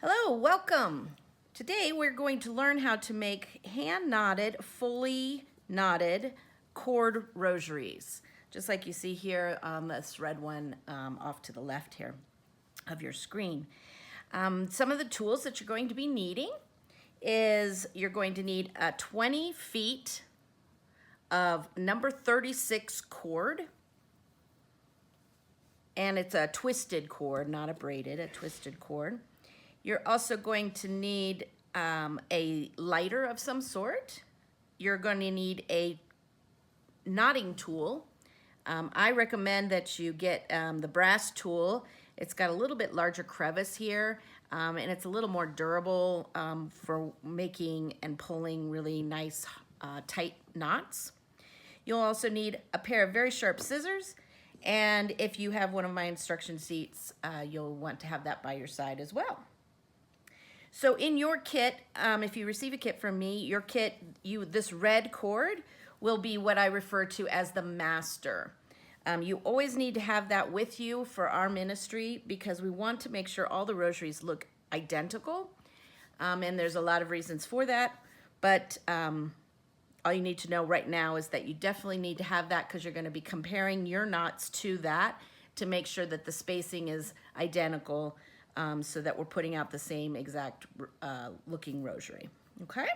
Hello, welcome. Today we're going to learn how to make hand knotted, fully knotted cord rosaries. Just like you see here on this red one off to the left here of your screen. Some of the tools that you're going to be needing is you're going to need 20 feet of number 36 cord. And it's a twisted cord, not a braided, a twisted cord. You're also going to need a lighter of some sort. You're going to need a knotting tool. I recommend that you get the brass tool. It's got a little bit larger crevice here, and it's a little more durable for making and pulling really nice tight knots. You'll also need a pair of very sharp scissors, and if you have one of my instruction sheets, you'll want to have that by your side as well. So in your kit, if you receive a kit from me, your kit, this red cord will be what I refer to as the master. You always need to have that with you for our ministry because we want to make sure all the rosaries look identical. And there's a lot of reasons for that, but all you need to know right now is that you definitely need to have that because you're going to be comparing your knots to that to make sure that the spacing is identical. So that we're putting out the same exact looking rosary, okay?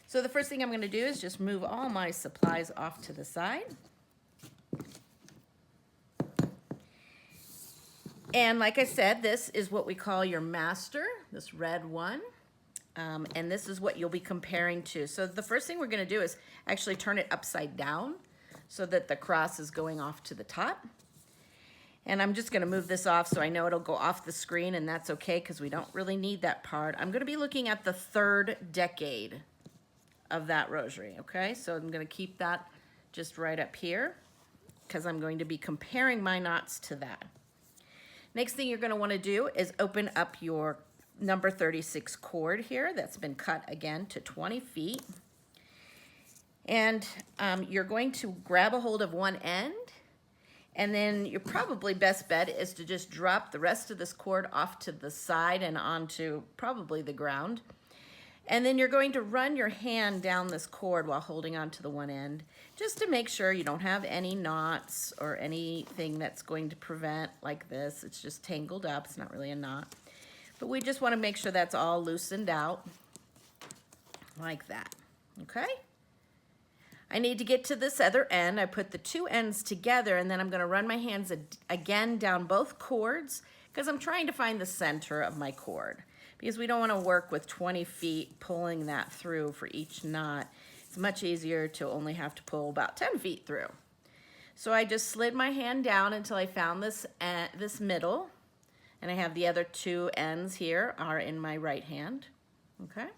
So the first thing I'm gonna do is just move all my supplies off to the side. And like I said, this is what we call your master, this red one. And this is what you'll be comparing to. So the first thing we're gonna do is actually turn it upside down so that the cross is going off to the top. And I'm just gonna move this off so I know it'll go off the screen, and that's okay because we don't really need that part. I'm gonna be looking at the 3rd decade of that rosary, okay? So I'm gonna keep that just right up here because I'm going to be comparing my knots to that. Next thing you're gonna wanna do is open up your number 36 cord here that's been cut again to 20 feet. And you're going to grab a hold of one end, and then your probably best bet is to just drop the rest of this cord off to the side and onto probably the ground. And then you're going to run your hand down this cord while holding on to the one end, just to make sure you don't have any knots or anything that's going to prevent like this. It's just tangled up, it's not really a knot. But we just wanna make sure that's all loosened out like that, okay? I need to get to this other end. I put the two ends together, and then I'm gonna run my hands again down both cords because I'm trying to find the center of my cord because we don't wanna work with 20 feet pulling that through for each knot. It's much easier to only have to pull about 10 feet through. So I just slid my hand down until I found this middle, and I have the other two ends here are in my right hand, okay?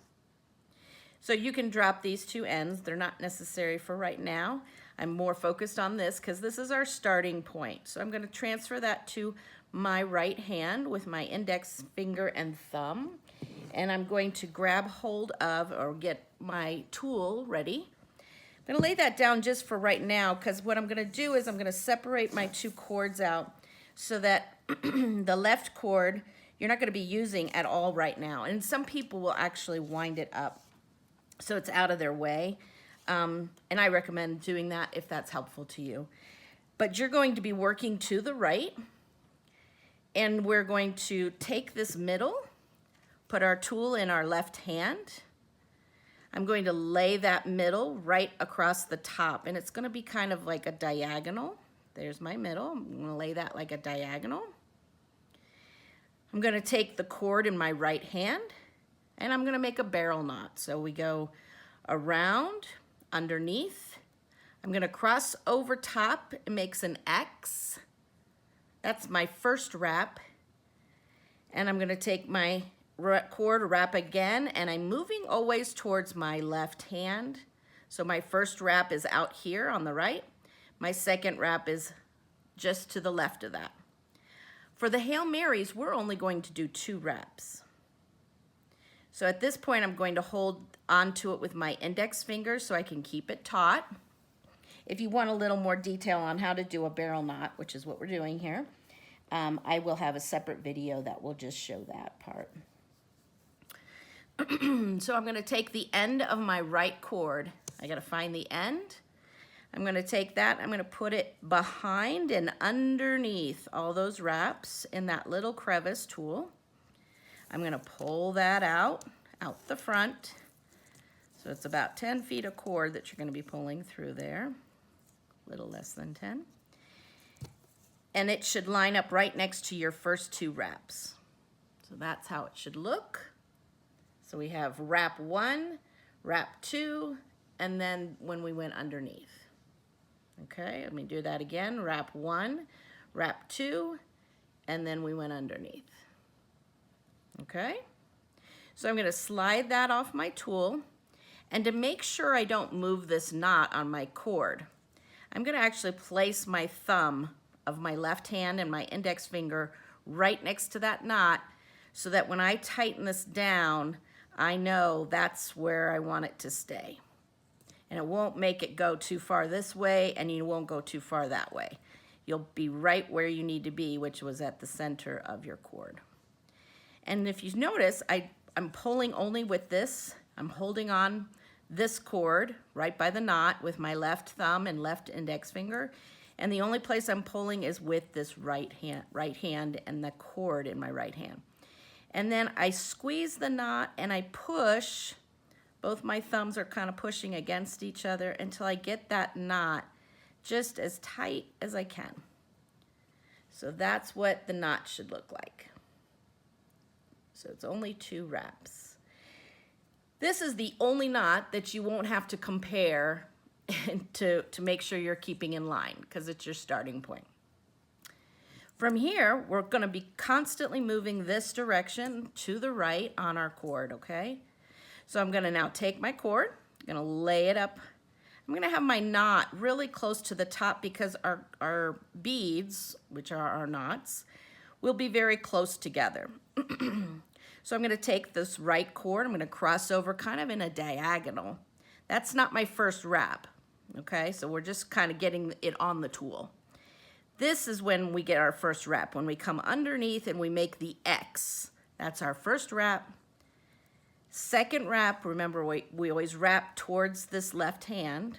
So you can drop these two ends. They're not necessary for right now. I'm more focused on this because this is our starting point. So I'm gonna transfer that to my right hand with my index finger and thumb. And I'm going to grab hold of or get my tool ready. I'm gonna lay that down just for right now because what I'm gonna do is I'm gonna separate my two cords out so that the left cord you're not gonna be using at all right now. And some people will actually wind it up so it's out of their way. And I recommend doing that if that's helpful to you. But you're going to be working to the right, and we're going to take this middle, put our tool in our left hand. I'm going to lay that middle right across the top, and it's gonna be kind of like a diagonal. There's my middle. I'm gonna lay that like a diagonal. I'm gonna take the cord in my right hand, and I'm gonna make a barrel knot. So we go around, underneath. I'm gonna cross over top. It makes an X. That's my first wrap. And I'm gonna take my cord, wrap again, and I'm moving always towards my left hand. So my first wrap is out here on the right. My second wrap is just to the left of that. For the Hail Marys, we're only going to do 2 wraps. So at this point, I'm going to hold onto it with my index finger so I can keep it taut. If you want a little more detail on how to do a barrel knot, which is what we're doing here, I will have a separate video that will just show that part. So I'm gonna take the end of my right cord. I gotta find the end. I'm gonna take that, I'm gonna put it behind and underneath all those wraps in that little crevice tool. I'm gonna pull that out the front. So it's about 10 feet of cord that you're gonna be pulling through there, a little less than 10. And it should line up right next to your first 2 wraps. So that's how it should look. So we have wrap 1, wrap 2, and then when we went underneath. Okay, let me do that again. Wrap 1, wrap 2, and then we went underneath. Okay, so I'm gonna slide that off my tool, and to make sure I don't move this knot on my cord, I'm gonna actually place my thumb of my left hand and my index finger right next to that knot so that when I tighten this down, I know that's where I want it to stay. And it won't make it go too far this way, and you won't go too far that way. You'll be right where you need to be, which was at the center of your cord. And if you notice, I'm pulling only with this. I'm holding on this cord right by the knot with my left thumb and left index finger. And the only place I'm pulling is with this right hand and the cord in my right hand. And then I squeeze the knot and I push. Both my thumbs are kind of pushing against each other until I get that knot just as tight as I can. So that's what the knot should look like. So it's only 2 wraps. This is the only knot that you won't have to compare to make sure you're keeping in line, because it's your starting point. From here, we're gonna be constantly moving this direction to the right on our cord, okay? So I'm gonna now take my cord, I'm gonna lay it up. I'm gonna have my knot really close to the top because our beads, which are our knots, will be very close together. So I'm gonna take this right cord, I'm gonna cross over kind of in a diagonal. That's not my first wrap, okay? So we're just kind of getting it on the tool. This is when we get our first wrap, when we come underneath and we make the X. That's our first wrap. Second wrap, remember we always wrap towards this left hand.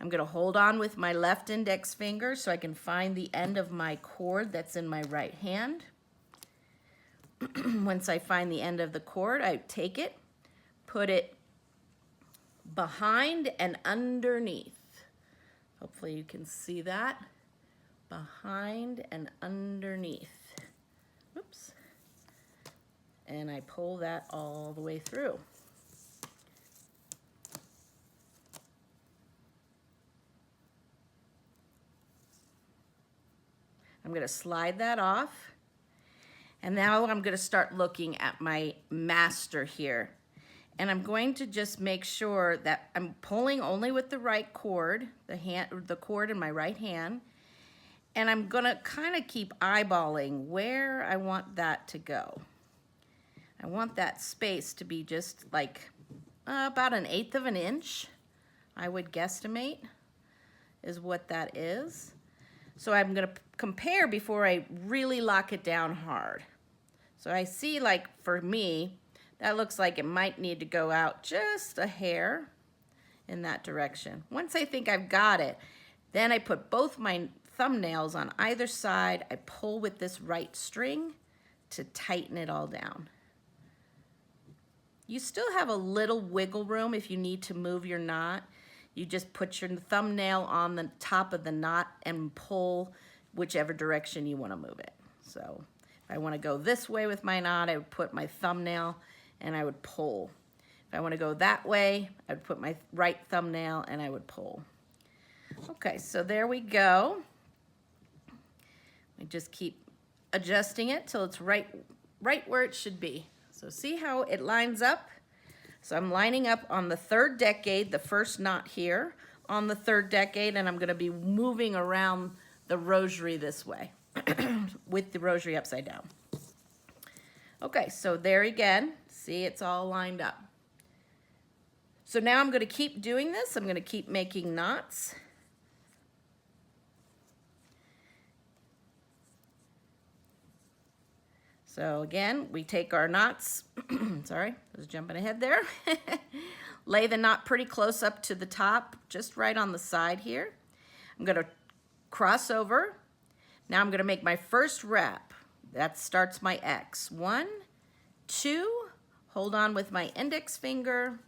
I'm gonna hold on with my left index finger so I can find the end of my cord that's in my right hand. Once I find the end of the cord, I take it, put it behind and underneath. Hopefully you can see that. Behind and underneath. Oops. And I pull that all the way through. I'm going to slide that off. And now I'm going to start looking at my master here. And I'm going to just make sure that I'm pulling only with the right cord, the cord in my right hand. And I'm gonna kind of keep eyeballing where I want that to go. I want that space to be just like about 1/8 of an inch, I would guesstimate, is what that is. So I'm gonna compare before I really lock it down hard. So I see, like, for me, that looks like it might need to go out just a hair in that direction. Once I think I've got it, then I put both my thumbnails on either side. I pull with this right string to tighten it all down. You still have a little wiggle room if you need to move your knot. You just put your thumbnail on the top of the knot and pull whichever direction you want to move it. So if I want to go this way with my knot, I would put my thumbnail and I would pull. If I want to go that way, I would put my right thumbnail and I would pull. Okay, so there we go. I just keep adjusting it till it's right where it should be. So see how it lines up? So I'm lining up on the 3rd decade, the first knot here, on the 3rd decade, and I'm gonna be moving around the rosary this way, with the rosary upside down. Okay, so there again, see, it's all lined up. So now I'm gonna keep doing this. I'm gonna keep making knots. So again, we take our knots, sorry, I was jumping ahead there. Lay the knot pretty close up to the top, just right on the side here. I'm gonna cross over. Now I'm gonna make my first wrap. That starts my X. 1, 2, hold on with my index finger.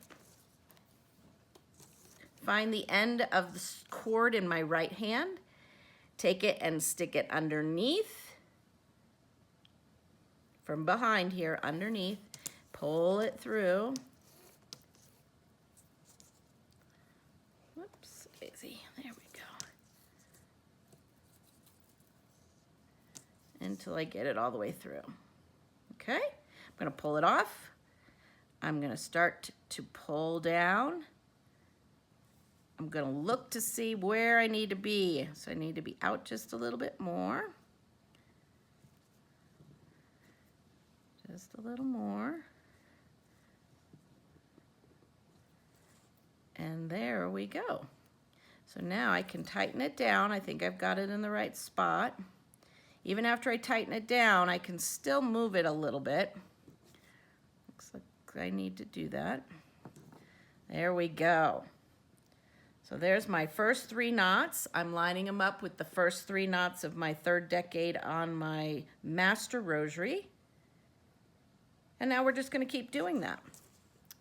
Find the end of the cord in my right hand. Take it and stick it underneath. From behind here, underneath. Pull it through. Whoops, daisy, there we go. Until I get it all the way through. Okay, I'm gonna pull it off. I'm gonna start to pull down. I'm gonna look to see where I need to be. So I need to be out just a little bit more. Just a little more. And there we go. So now I can tighten it down. I think I've got it in the right spot. Even after I tighten it down, I can still move it a little bit. Looks like I need to do that. There we go. So there's my first 3 knots. I'm lining them up with the first 3 knots of my 3rd decade on my master rosary. And now we're just gonna keep doing that.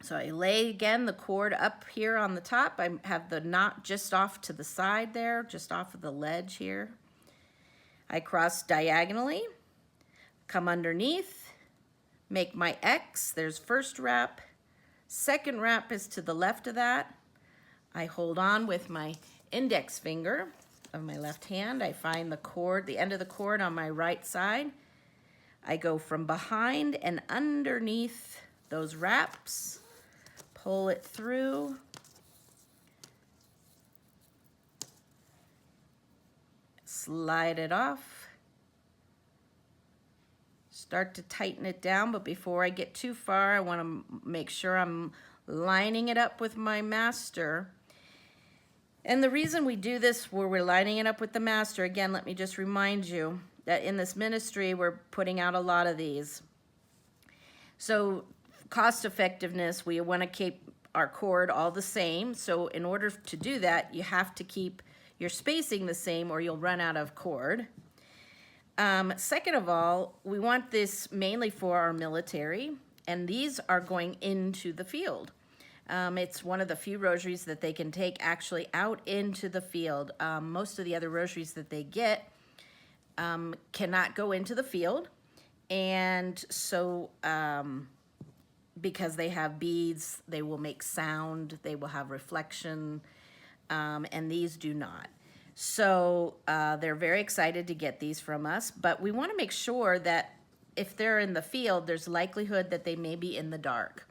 So I lay again the cord up here on the top. I have the knot just off to the side there, just off of the ledge here. I cross diagonally, come underneath, make my X. There's first wrap. Second wrap is to the left of that. I hold on with my index finger of my left hand. I find the cord, the end of the cord on my right side. I go from behind and underneath those wraps, pull it through, slide it off, start to tighten it down, but before I get too far, I want to make sure I'm lining it up with my master. And the reason we do this where we're lining it up with the master, again, let me just remind you that in this ministry, we're putting out a lot of these. So cost effectiveness, we want to keep our cord all the same. So in order to do that, you have to keep your spacing the same or you'll run out of cord. Second of all, we want this mainly for our military, and these are going into the field. It's one of the few rosaries that they can take actually out into the field. Most of the other rosaries that they get cannot go into the field. And so because they have beads, they will make sound, they will have reflection, and these do not. So they're very excited to get these from us, but we want to make sure that if they're in the field, there's likelihood that they may be in the dark.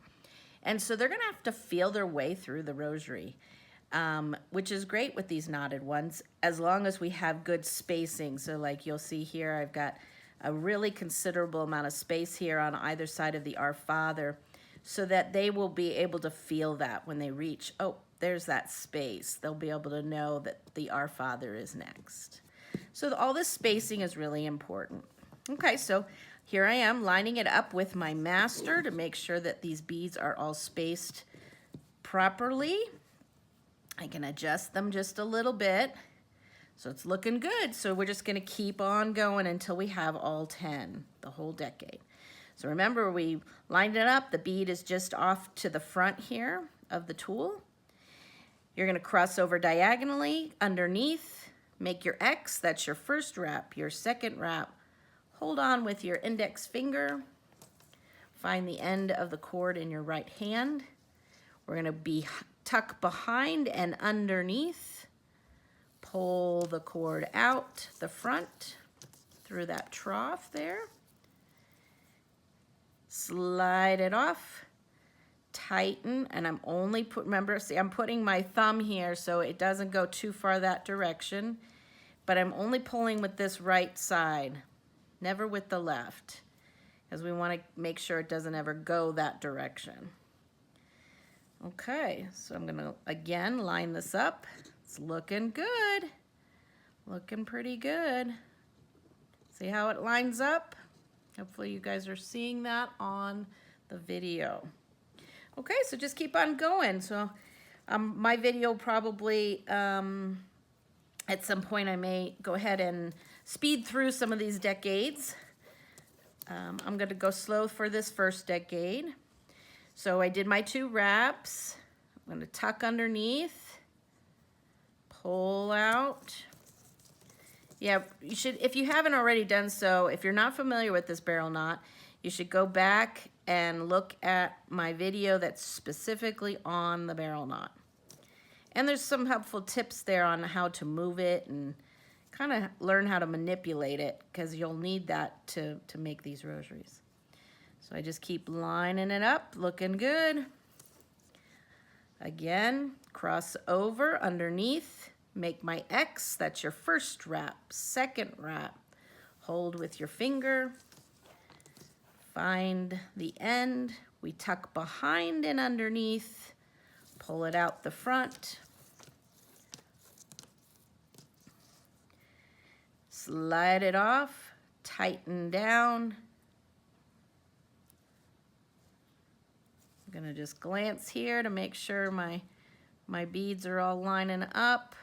And so they're going to have to feel their way through the rosary, which is great with these knotted ones, as long as we have good spacing. So like you'll see here, I've got a really considerable amount of space here on either side of the Our Father, so that they will be able to feel that when they reach, oh, there's that space. They'll be able to know that the Our Father is next. So all this spacing is really important. Okay, so here I am lining it up with my master to make sure that these beads are all spaced properly. I can adjust them just a little bit. So it's looking good. So we're just gonna keep on going until we have all 10, the whole decade. So remember, we lined it up. The bead is just off to the front here of the tool. You're gonna cross over diagonally underneath, make your X, that's your first wrap. Your second wrap, hold on with your index finger, find the end of the cord in your right hand. We're gonna tuck behind and underneath, pull the cord out the front through that trough there, slide it off, tighten, and I'm only remember, see, I'm putting my thumb here so it doesn't go too far that direction, but I'm only pulling with this right side, never with the left, because we want to make sure it doesn't ever go that direction. Okay, so I'm gonna again line this up. It's looking good, looking pretty good. See how it lines up? Hopefully you guys are seeing that on the video. Okay, so just keep on going. So my video probably, at some point I may go ahead and speed through some of these decades. I'm gonna go slow for this first decade. So I did my 2 wraps. I'm gonna tuck underneath, pull out. Yeah, you should, if you haven't already done so, if you're not familiar with this barrel knot, you should go back and look at my video that's specifically on the barrel knot. And there's some helpful tips there on how to move it and kind of learn how to manipulate it, because you'll need that to make these rosaries. So I just keep lining it up, looking good. Again, cross over underneath, make my X, that's your first wrap. Second wrap, hold with your finger, find the end, we tuck behind and underneath, pull it out the front, slide it off, tighten down. I'm gonna just glance here to make sure my beads are all lining up.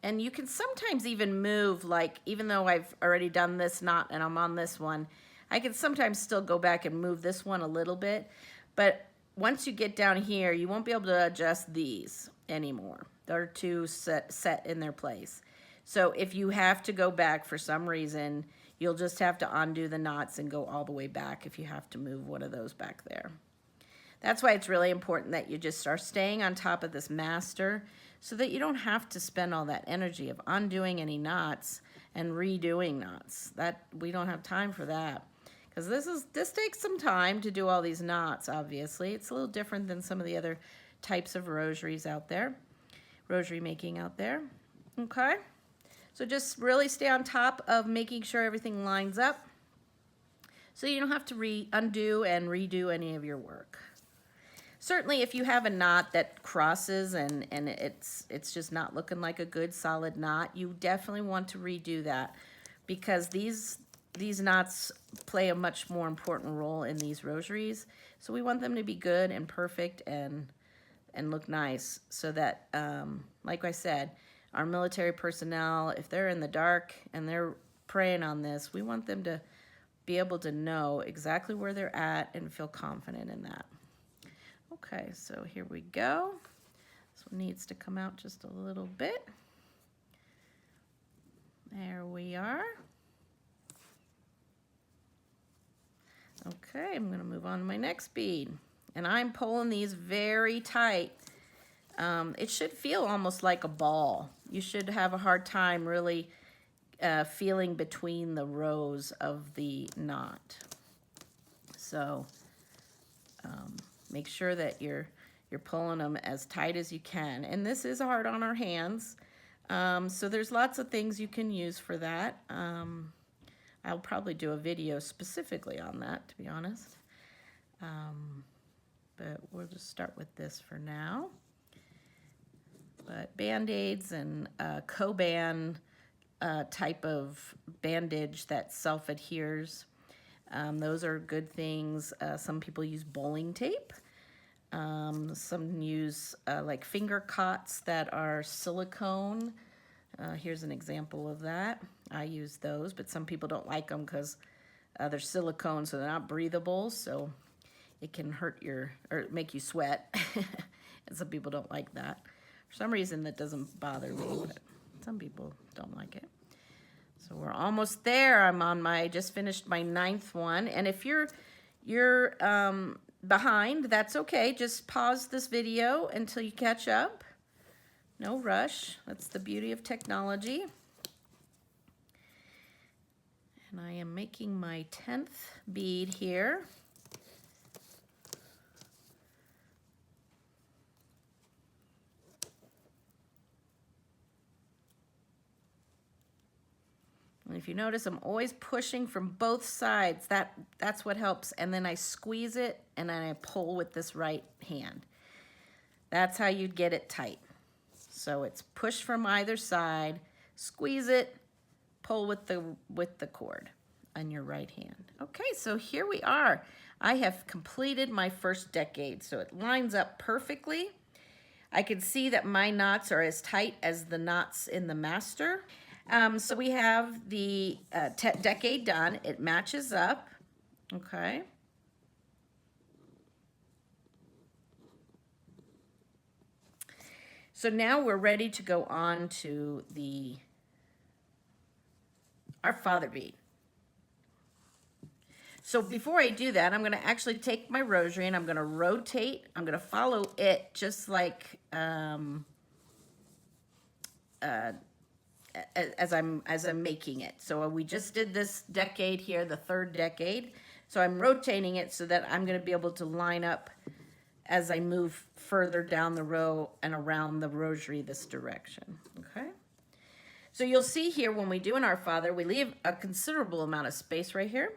And you can sometimes even move, like, even though I've already done this knot and I'm on this one, I can sometimes still go back and move this one a little bit. But once you get down here, you won't be able to adjust these anymore. They're too set in their place. So if you have to go back for some reason, you'll just have to undo the knots and go all the way back if you have to move one of those back there. That's why it's really important that you just are staying on top of this master, so that you don't have to spend all that energy of undoing any knots and redoing knots. That we don't have time for that, because this takes some time to do all these knots. Obviously, it's a little different than some of the other types of rosaries out there, rosary making out there. Okay, so just really stay on top of making sure everything lines up, so you don't have to undo and redo any of your work. Certainly, if you have a knot that crosses and it's just not looking like a good solid knot, you definitely want to redo that, because these knots play a much more important role in these rosaries. So we want them to be good and perfect and look nice, so that, like I said, our military personnel, if they're in the dark and they're praying on this, we want them to be able to know exactly where they're at and feel confident in that. Okay, so here we go. This one needs to come out just a little bit. There we are. Okay, I'm going to move on to my next bead. And I'm pulling these very tight. It should feel almost like a ball. You should have a hard time really feeling between the rows of the knot. So make sure that you're pulling them as tight as you can. And this is hard on our hands. So there's lots of things you can use for that. I'll probably do a video specifically on that, to be honest. But we'll just start with this for now. But Band-Aids and Coban type of bandage that self-adheres, those are good things. Some people use bowling tape. Some use like finger cots that are silicone. Here's an example of that. I use those, but some people don't like them because they're silicone, so they're not breathable, so it can hurt or make you sweat. And some people don't like that. For some reason, that doesn't bother me, but some people don't like it. So we're almost there. I'm on just finished my 9th one. And if you're behind, that's okay. Just pause this video until you catch up. No rush. That's the beauty of technology. And I am making my 10th bead here. And if you notice, I'm always pushing from both sides. That's what helps. And then I squeeze it, and then I pull with this right hand. That's how you'd get it tight. So it's push from either side, squeeze it, pull with the cord. on your right hand. Okay, so here we are. I have completed my first decade, so it lines up perfectly. I can see that my knots are as tight as the knots in the master. So we have the decade done. It matches up, okay? So now we're ready to go on to our Father bead. So before I do that, I'm going to actually take my rosary and I'm going to rotate. I'm going to follow it just like as I'm making it. So we just did this decade here, the third decade. So I'm rotating it so that I'm going to be able to line up as I move further down the row and around the rosary this direction. Okay. So you'll see here when we do an Our Father, we leave a considerable amount of space right here.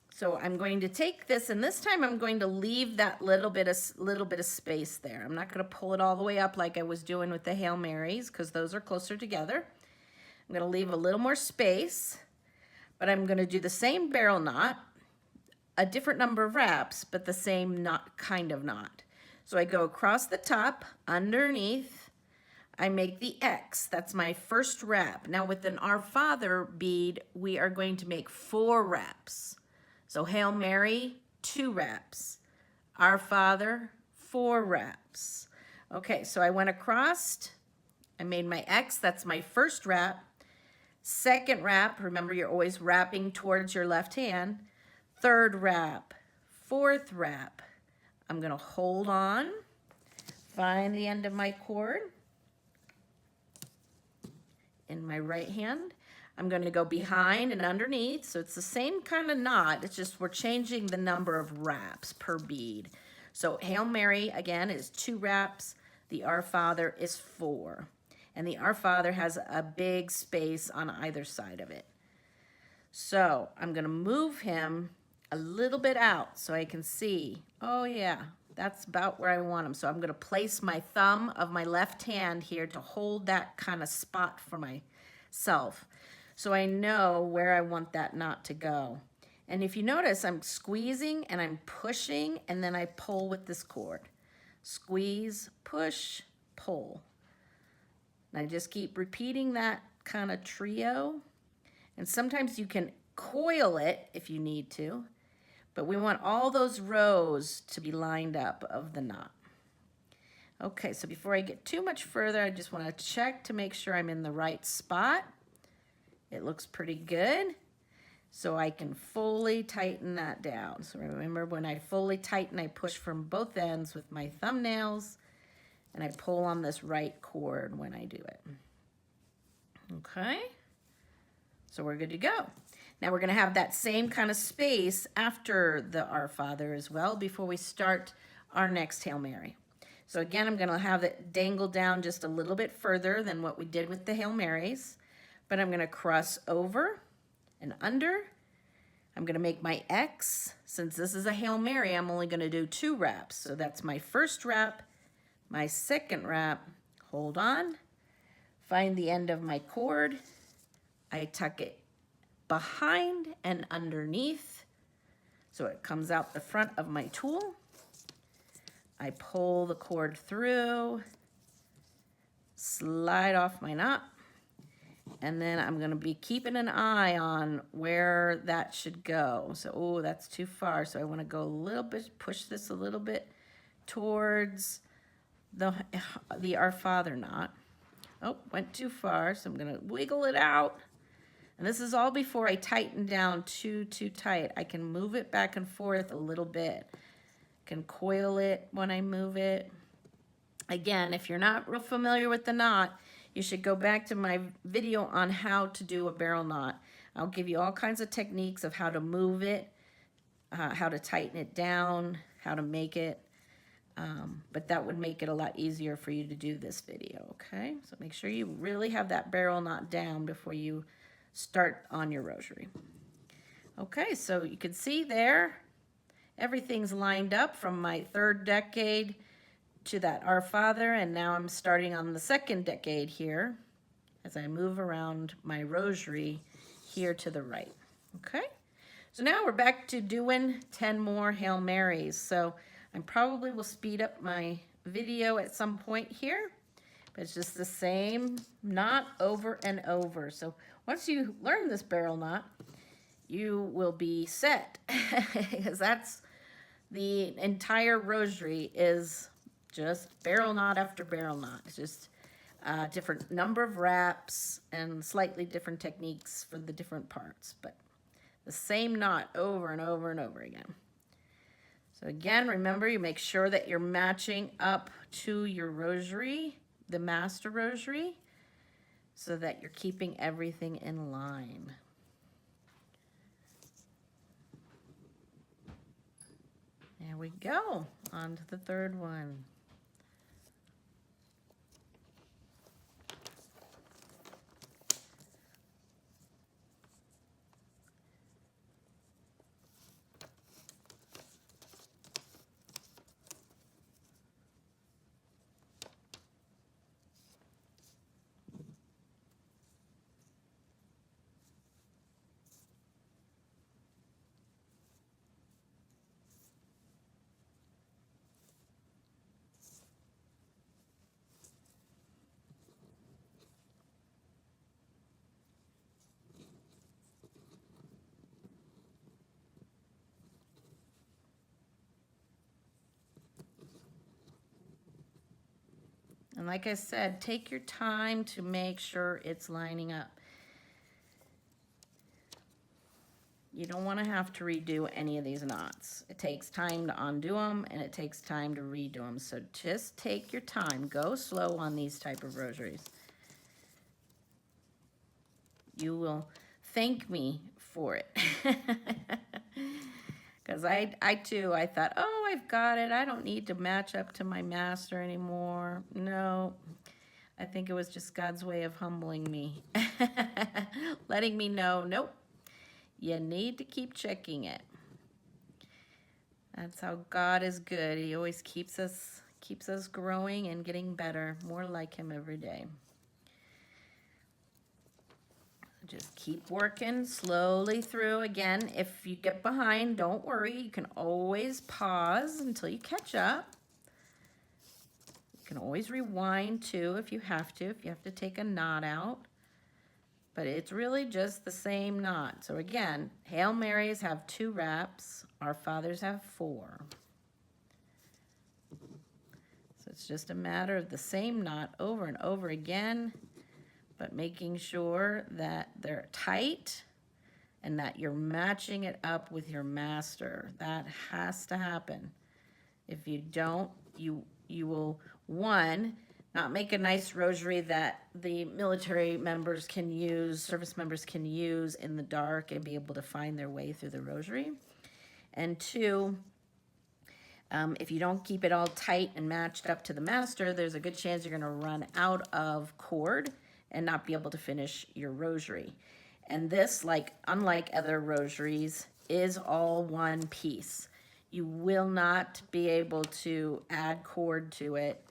So I'm going to take this, and this time I'm going to leave that little bit of space there. I'm not going to pull it all the way up like I was doing with the Hail Marys, because those are closer together. I'm going to leave a little more space, but I'm going to do the same barrel knot, a different number of wraps, but the same kind of knot. So I go across the top, underneath, I make the X. That's my first wrap. Now with an Our Father bead, we are going to make 4 wraps. So Hail Mary, 2 wraps. Our Father, 4 wraps. Okay, so I went across, I made my X, that's my first wrap. Second wrap, remember you're always wrapping towards your left hand. Third wrap, fourth wrap. I'm gonna hold on, find the end of my cord in my right hand. I'm going to go behind and underneath, so it's the same kind of knot, it's just we're changing the number of wraps per bead. So Hail Mary, again, is 2 wraps, the Our Father is 4. And the Our Father has a big space on either side of it. So I'm going to move him a little bit out so I can see, oh yeah, that's about where I want him. So I'm going to place my thumb of my left hand here to hold that kind of spot for myself, so I know where I want that knot to go. And if you notice, I'm squeezing and I'm pushing, and then I pull with this cord. Squeeze, push, pull. And I just keep repeating that kind of trio. And sometimes you can coil it if you need to, but we want all those rows to be lined up of the knot. Okay, so before I get too much further, I just want to check to make sure I'm in the right spot. It looks pretty good, so I can fully tighten that down. So remember, when I fully tighten, I push from both ends with my thumbnails, and I pull on this right cord when I do it. Okay, so we're good to go. Now we're going to have that same kind of space after the Our Father as well before we start our next Hail Mary. So again, I'm going to have it dangle down just a little bit further than what we did with the Hail Marys. But I'm going to cross over and under. I'm going to make my X. Since this is a Hail Mary, I'm only going to do 2 wraps. So that's my first wrap, my second wrap. Hold on. Find the end of my cord. I tuck it behind and underneath, so it comes out the front of my tool. I pull the cord through, slide off my knot. And then I'm going to be keeping an eye on where that should go. So, oh, that's too far. So I want to go a little bit, push this a little bit towards the Our Father knot. Oh, went too far. So I'm going to wiggle it out. And this is all before I tighten down too tight. I can move it back and forth a little bit. I can coil it when I move it. Again, if you're not real familiar with the knot, you should go back to my video on how to do a barrel knot. I'll give you all kinds of techniques of how to move it, how to tighten it down, how to make it. But that would make it a lot easier for you to do this video, okay? So make sure you really have that barrel knot down before you start on your rosary. Okay, so you can see there, everything's lined up from my third decade to that Our Father, and now I'm starting on the second decade here as I move around my rosary here to the right. Okay, so now we're back to doing 10 more Hail Marys. So I probably will speed up my video at some point here, but it's just the same knot over and over. So once you learn this barrel knot, you will be set, because that's the entire rosary is just barrel knot after barrel knot. It's just a different number of wraps and slightly different techniques for the different parts, but the same knot over and over and over again. So again, remember, you make sure that you're matching up to your rosary, the master rosary, so that you're keeping everything in line. There we go, on to the third one. And like I said, take your time to make sure it's lining up. You don't want to have to redo any of these knots. It takes time to undo them, and it takes time to redo them. So just take your time. Go slow on these type of rosaries. You will thank me for it. Because I thought, oh, I've got it. I don't need to match up to my master anymore. No, I think it was just God's way of humbling me. Letting me know, nope, you need to keep checking it. That's how God is good. He always keeps us growing and getting better, more like him every day. Just keep working slowly through. Again, if you get behind, don't worry. You can always pause until you catch up. You can always rewind too if you have to take a knot out. But it's really just the same knot. So again, Hail Marys have 2 wraps. Our Fathers have 4. So it's just a matter of the same knot over and over again, but making sure that they're tight and that you're matching it up with your master. That has to happen. If you don't, you will, one, not make a nice rosary that the military members can use, service members can use in the dark and be able to find their way through the rosary. And 2, if you don't keep it all tight and matched up to the master, there's a good chance you're gonna run out of cord and not be able to finish your rosary. And this, unlike other rosaries, is all one piece. You will not be able to add cord to it.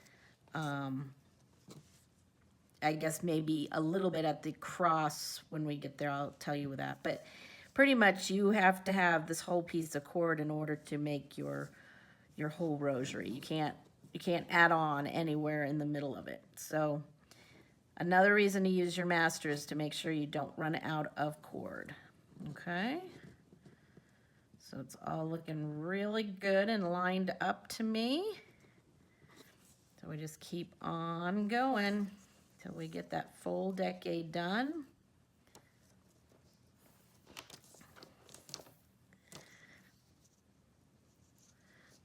I guess maybe a little bit at the cross when we get there, I'll tell you that. But pretty much you have to have this whole piece of cord in order to make your whole rosary. You can't add on anywhere in the middle of it. So another reason to use your master is to make sure you don't run out of cord. Okay? So it's all looking really good and lined up to me. So we just keep on going till we get that full decade done.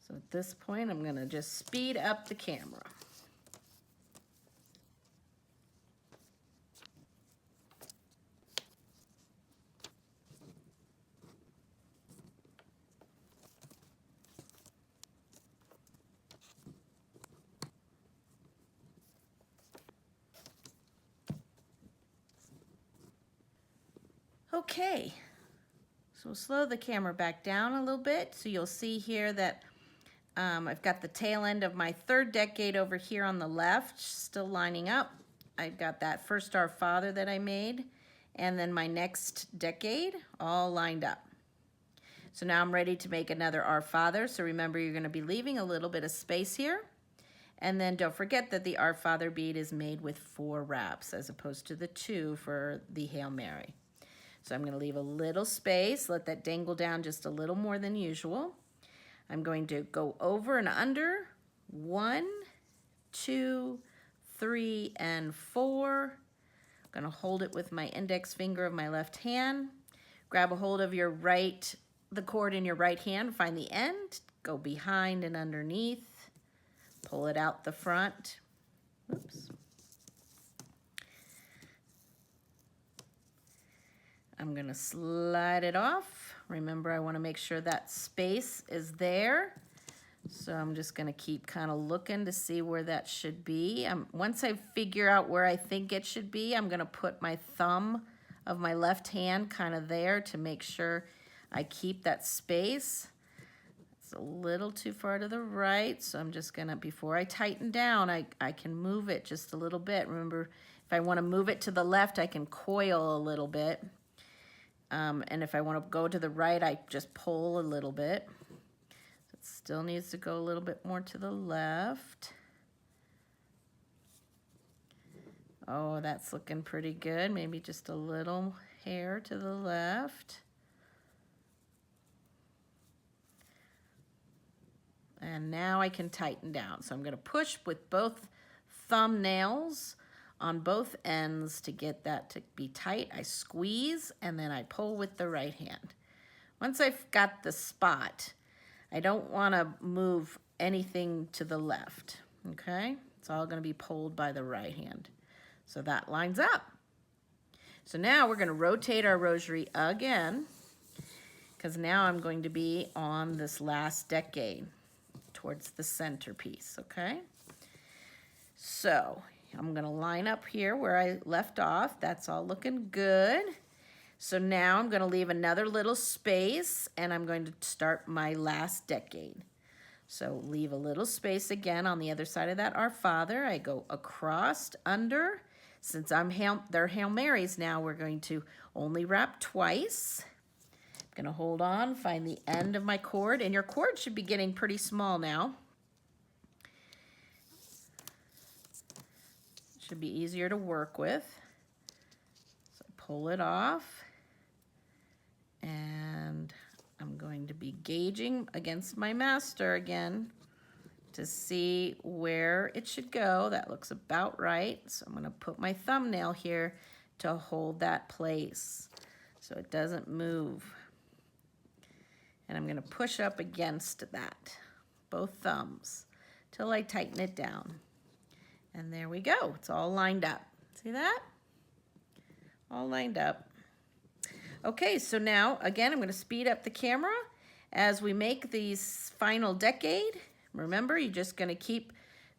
So at this point, I'm gonna just speed up the camera. Okay, so we'll slow the camera back down a little bit so you'll see here that I've got the tail end of my 3rd decade over here on the left, still lining up. I've got that first Our Father that I made, and then my next decade all lined up. So now I'm ready to make another Our Father. So remember, you're going to be leaving a little bit of space here. And then don't forget that the Our Father bead is made with 4 wraps as opposed to the 2 for the Hail Mary. So I'm going to leave a little space, let that dangle down just a little more than usual. I'm going to go over and under 1, 2, 3, and 4. I'm going to hold it with my index finger of my left hand. Grab a hold of the cord in your right hand, find the end, go behind and underneath. Pull it out the front. Oops. I'm going to slide it off. Remember, I want to make sure that space is there. So I'm just going to keep kind of looking to see where that should be. Once I figure out where I think it should be, I'm going to put my thumb of my left hand kind of there to make sure I keep that space. A little too far to the right, so I'm just gonna, before I tighten down, I can move it just a little bit. Remember, if I want to move it to the left, I can coil a little bit, and if I want to go to the right, I just pull a little bit. So it still needs to go a little bit more to the left. Oh, that's looking pretty good. Maybe just a little hair to the left. And now I can tighten down. So I'm going to push with both thumbnails on both ends to get that to be tight. I squeeze and then I pull with the right hand. Once I've got the spot, I don't want to move anything to the left, okay? It's all going to be pulled by the right hand. So that lines up. So now we're going to rotate our rosary again, because now I'm going to be on this last decade towards the centerpiece, okay? So I'm gonna line up here where I left off. That's all looking good. So now I'm gonna leave another little space and I'm going to start my last decade. So leave a little space again on the other side of that Our Father. I go across, under. Since they're Hail Marys now, we're going to only wrap twice. I'm gonna hold on, find the end of my cord, and your cord should be getting pretty small now. Should be easier to work with. So pull it off, and I'm going to be gauging against my master again to see where it should go. That looks about right. So I'm gonna put my thumbnail here to hold that place so it doesn't move. And I'm gonna push up against that, both thumbs, till I tighten it down. And there we go, it's all lined up. See that? All lined up. Okay, so now, again, I'm gonna speed up the camera as we make these final decade. Remember, you're just gonna keep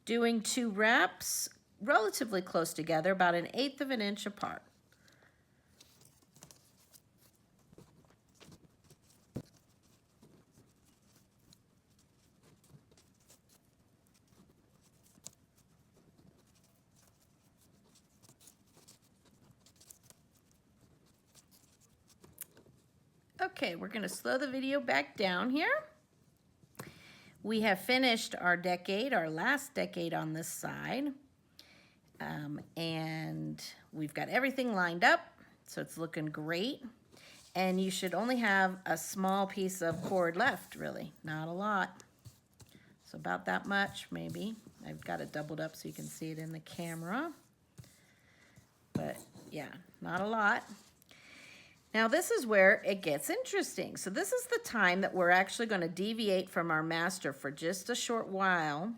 doing 2 wraps relatively close together, about 1/8 of an inch apart. Okay, we're gonna slow the video back down here. We have finished our decade, our last decade on this side. And we've got everything lined up, so it's looking great. And you should only have a small piece of cord left, really, not a lot. So about that much, maybe. I've got it doubled up so you can see it in the camera. But yeah, not a lot. Now this is where it gets interesting. So this is the time that we're actually going to deviate from our master for just a short while,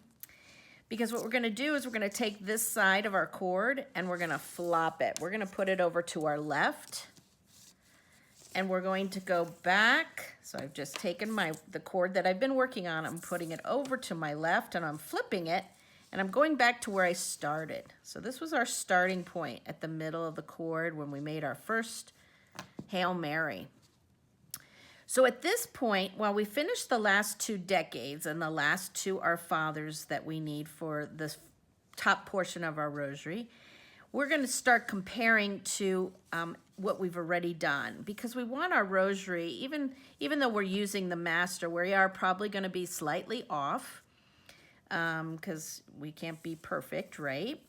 because what we're going to do is we're going to take this side of our cord and we're going to flop it. We're going to put it over to our left, and we're going to go back. So I've just taken the cord that I've been working on, I'm putting it over to my left and I'm flipping it, and I'm going back to where I started. So this was our starting point at the middle of the cord when we made our first Hail Mary. So at this point, while we finish the last 2 decades and the last 2 Our Fathers that we need for this top portion of our rosary, we're going to start comparing to what we've already done, because we want our rosary, even though we're using the master, we are probably going to be slightly off, because we can't be perfect, right?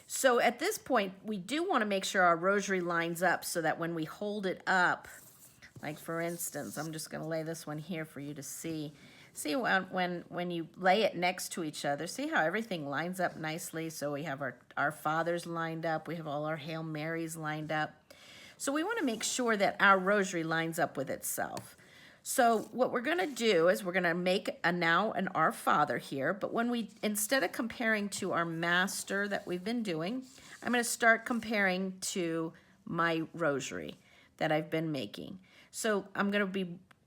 So at this point, we do want to make sure our rosary lines up so that when we hold it up, like for instance, I'm just going to lay this one here for you to see. See when you lay it next to each other, see how everything lines up nicely? So we have our Fathers lined up, we have all our Hail Marys lined up. So we want to make sure that our rosary lines up with itself. So what we're going to do is we're going to make now an Our Father here, but instead of comparing to our master that we've been doing, I'm going to start comparing to my rosary that I've been making. So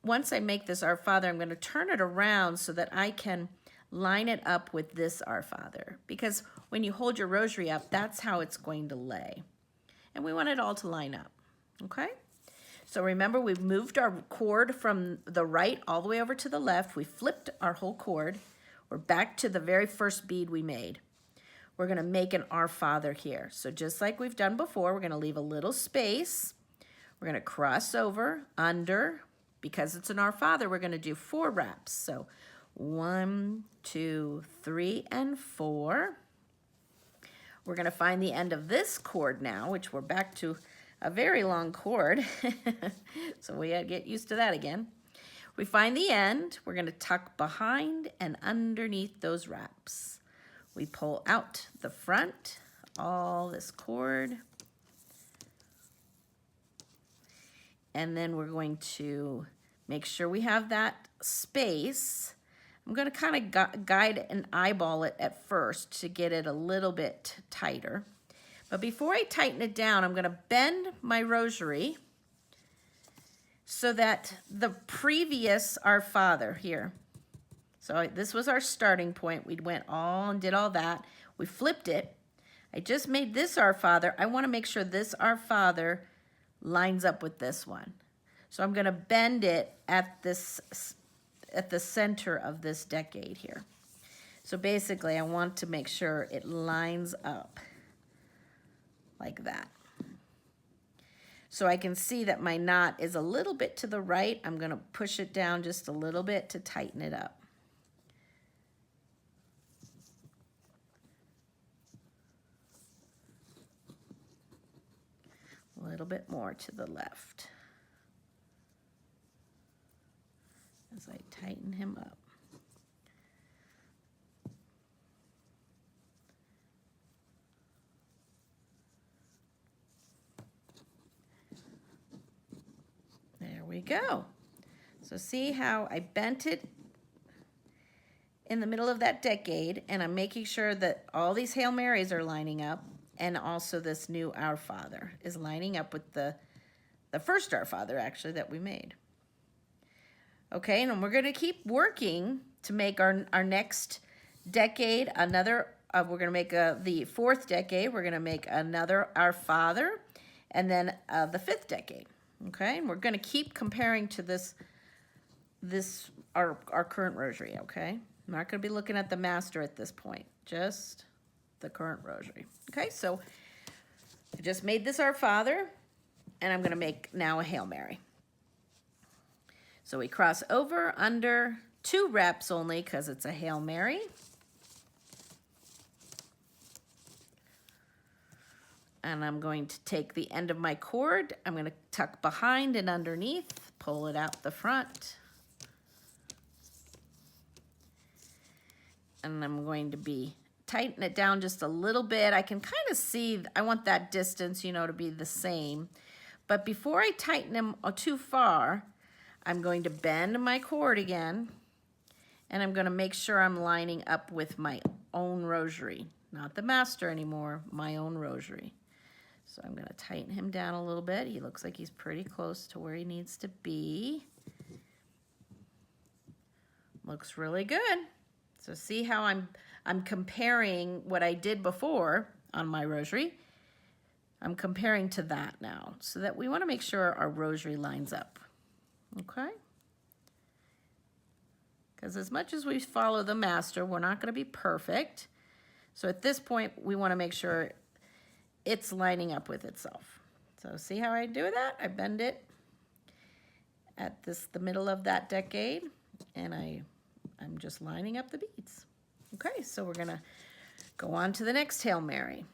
once I make this Our Father, I'm going to turn it around so that I can line it up with this Our Father. Because when you hold your rosary up, that's how it's going to lay. And we want it all to line up, okay? So remember, we've moved our cord from the right all the way over to the left. We flipped our whole cord. We're back to the very first bead we made. We're going to make an Our Father here. So just like we've done before, we're going to leave a little space. We're going to cross over, under. Because it's an Our Father, we're going to do 4 wraps. So 1, 2, 3, and 4. We're going to find the end of this cord now, which we're back to a very long cord. So we gotta get used to that again. We find the end. We're going to tuck behind and underneath those wraps. We pull out the front, all this cord. And then we're going to make sure we have that space. I'm going to kind of guide and eyeball it at first to get it a little bit tighter. But before I tighten it down, I'm going to bend my rosary so that the previous Our Father here. So this was our starting point. We went all and did all that. We flipped it. I just made this Our Father. I want to make sure this Our Father lines up with this one. So I'm going to bend it at the center of this decade here. So basically, I want to make sure it lines up like that. So I can see that my knot is a little bit to the right. I'm going to push it down just a little bit to tighten it up. A little bit more to the left as I tighten him up. There we go. So see how I bent it in the middle of that decade, and I'm making sure that all these Hail Marys are lining up. And also this new Our Father is lining up with the first Our Father, actually, that we made. Okay, and we're going to keep working to make our next decade another, we're going to make the 4th decade, we're going to make another Our Father, and then the 5th decade. Okay, and we're going to keep comparing to our current rosary, okay? I'm not going to be looking at the master at this point, just the current rosary. Okay, so I just made this Our Father, and I'm going to make now a Hail Mary. So we cross over, under, 2 reps only because it's a Hail Mary. And I'm going to take the end of my cord, I'm going to tuck behind and underneath, pull it out the front. And I'm going to tighten it down just a little bit. I can kind of see, I want that distance, to be the same. But before I tighten them too far, I'm going to bend my cord again, and I'm going to make sure I'm lining up with my own rosary. Not the master anymore, my own rosary. So I'm going to tighten him down a little bit. He looks like he's pretty close to where he needs to be. Looks really good. So see how I'm comparing what I did before on my rosary. I'm comparing to that now, so that we want to make sure our rosary lines up. Okay? Because as much as we follow the master, we're not going to be perfect. So at this point, we want to make sure it's lining up with itself. So see how I do that? I bend it at the middle of that decade, and I'm just lining up the beads. Okay, so we're gonna go on to the next Hail Mary.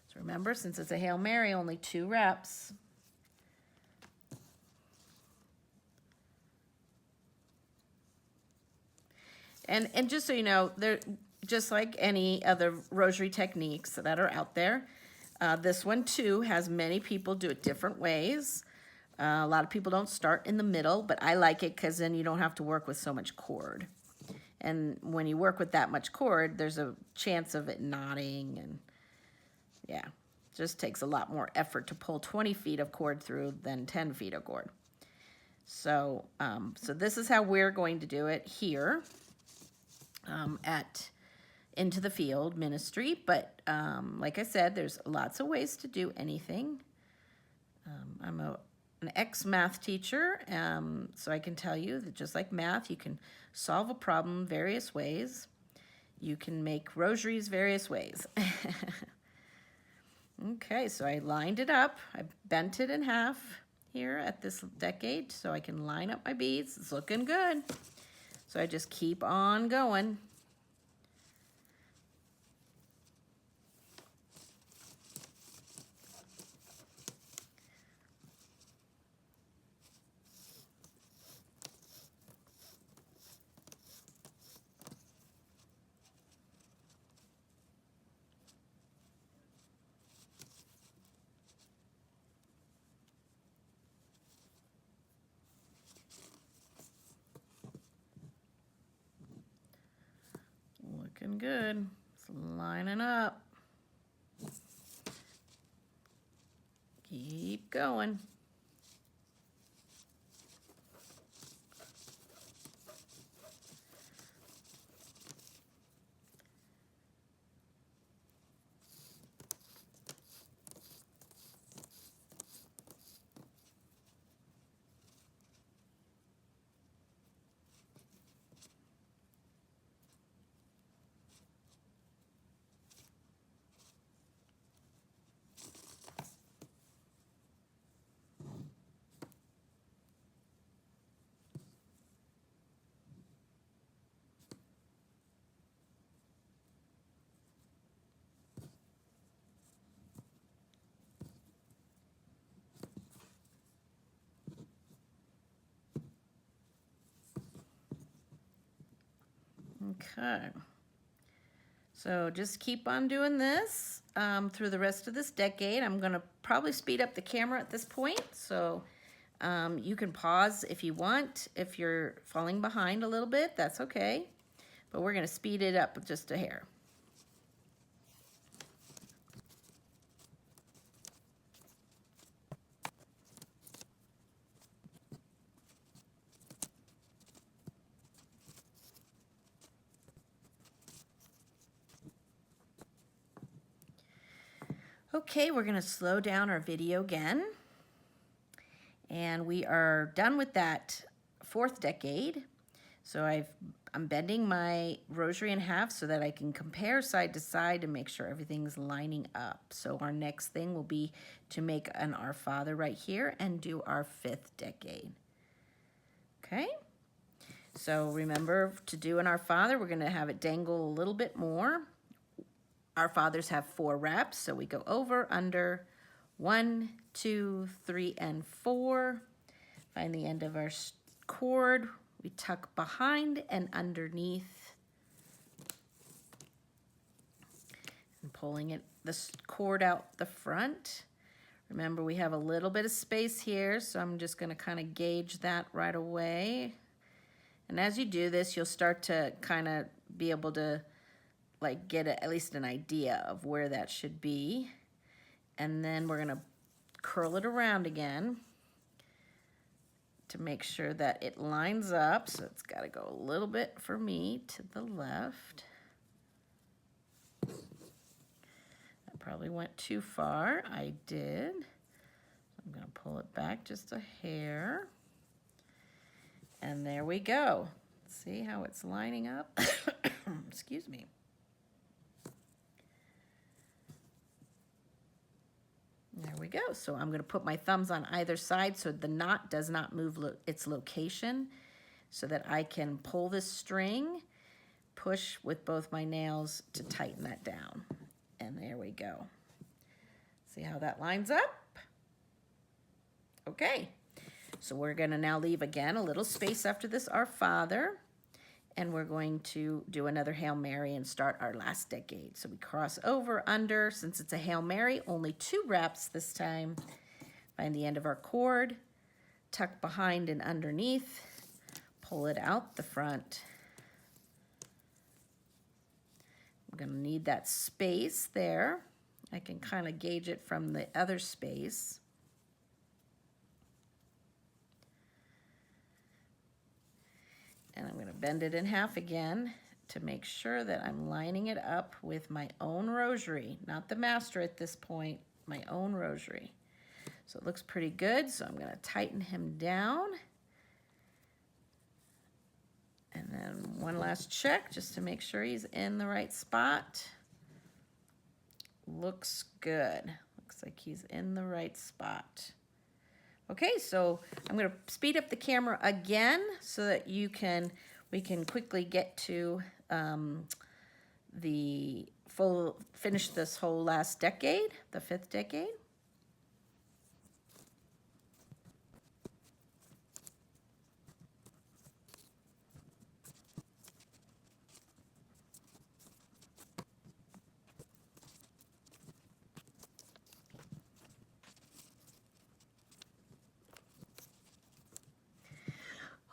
So remember, since it's a Hail Mary, only 2 reps. And just so you know, they're just like any other rosary techniques that are out there. This one too has many people do it different ways. A lot of people don't start in the middle, but I like it because then you don't have to work with so much cord. And when you work with that much cord, there's a chance of it knotting, and yeah, just takes a lot more effort to pull 20 feet of cord through than 10 feet of cord. So, so this is how we're going to do it here. At Into the Field Ministry, but like I said, there's lots of ways to do anything. I'm an ex-math teacher, so I can tell you that just like math, you can solve a problem various ways. You can make rosaries various ways. Okay, so I lined it up. I bent it in half here at this decade so I can line up my beads. It's looking good. So I just keep on going. Looking good. It's lining up. Keep going. Okay, so just keep on doing this through the rest of this decade. I'm going to probably speed up the camera at this point, so you can pause if you want. If you're falling behind a little bit, that's okay, but we're going to speed it up just a hair. Okay, we're going to slow down our video again. And we are done with that 4th decade. So I'm bending my rosary in half so that I can compare side to side to make sure everything's lining up. So our next thing will be to make an Our Father right here and do our 5th decade. Okay? So remember, to do an Our Father, we're going to have it dangle a little bit more. Our Fathers have 4 reps, so we go over, under, 1, 2, 3, and 4. Find the end of our cord. We tuck behind and underneath. And pulling this cord out the front. Remember, we have a little bit of space here, so I'm just going to kind of gauge that right away. And as you do this, you'll start to kind of be able to like get at least an idea of where that should be. And then we're gonna curl it around again to make sure that it lines up. So it's gotta go a little bit for me to the left. I probably went too far. I did. I'm gonna pull it back just a hair. And there we go. See how it's lining up? Excuse me. we go. So I'm going to put my thumbs on either side so the knot does not move its location, so that I can pull this string, push with both my nails to tighten that down. And there we go. See how that lines up? Okay. So we're going to now leave again a little space after this Our Father, and we're going to do another Hail Mary and start our last decade. So we cross over, under, since it's a Hail Mary, only 2 wraps this time. Find the end of our cord, tuck behind and underneath, pull it out the front. I'm going to need that space there. I can kind of gauge it from the other space. And I'm going to bend it in half again to make sure that I'm lining it up with my own rosary, not the master at this point, my own rosary. So it looks pretty good, so I'm going to tighten him down. And then one last check just to make sure he's in the right spot. Looks good. Looks like he's in the right spot. Okay, so I'm going to speed up the camera again so that we can quickly get to finish this whole last decade, the 5th decade.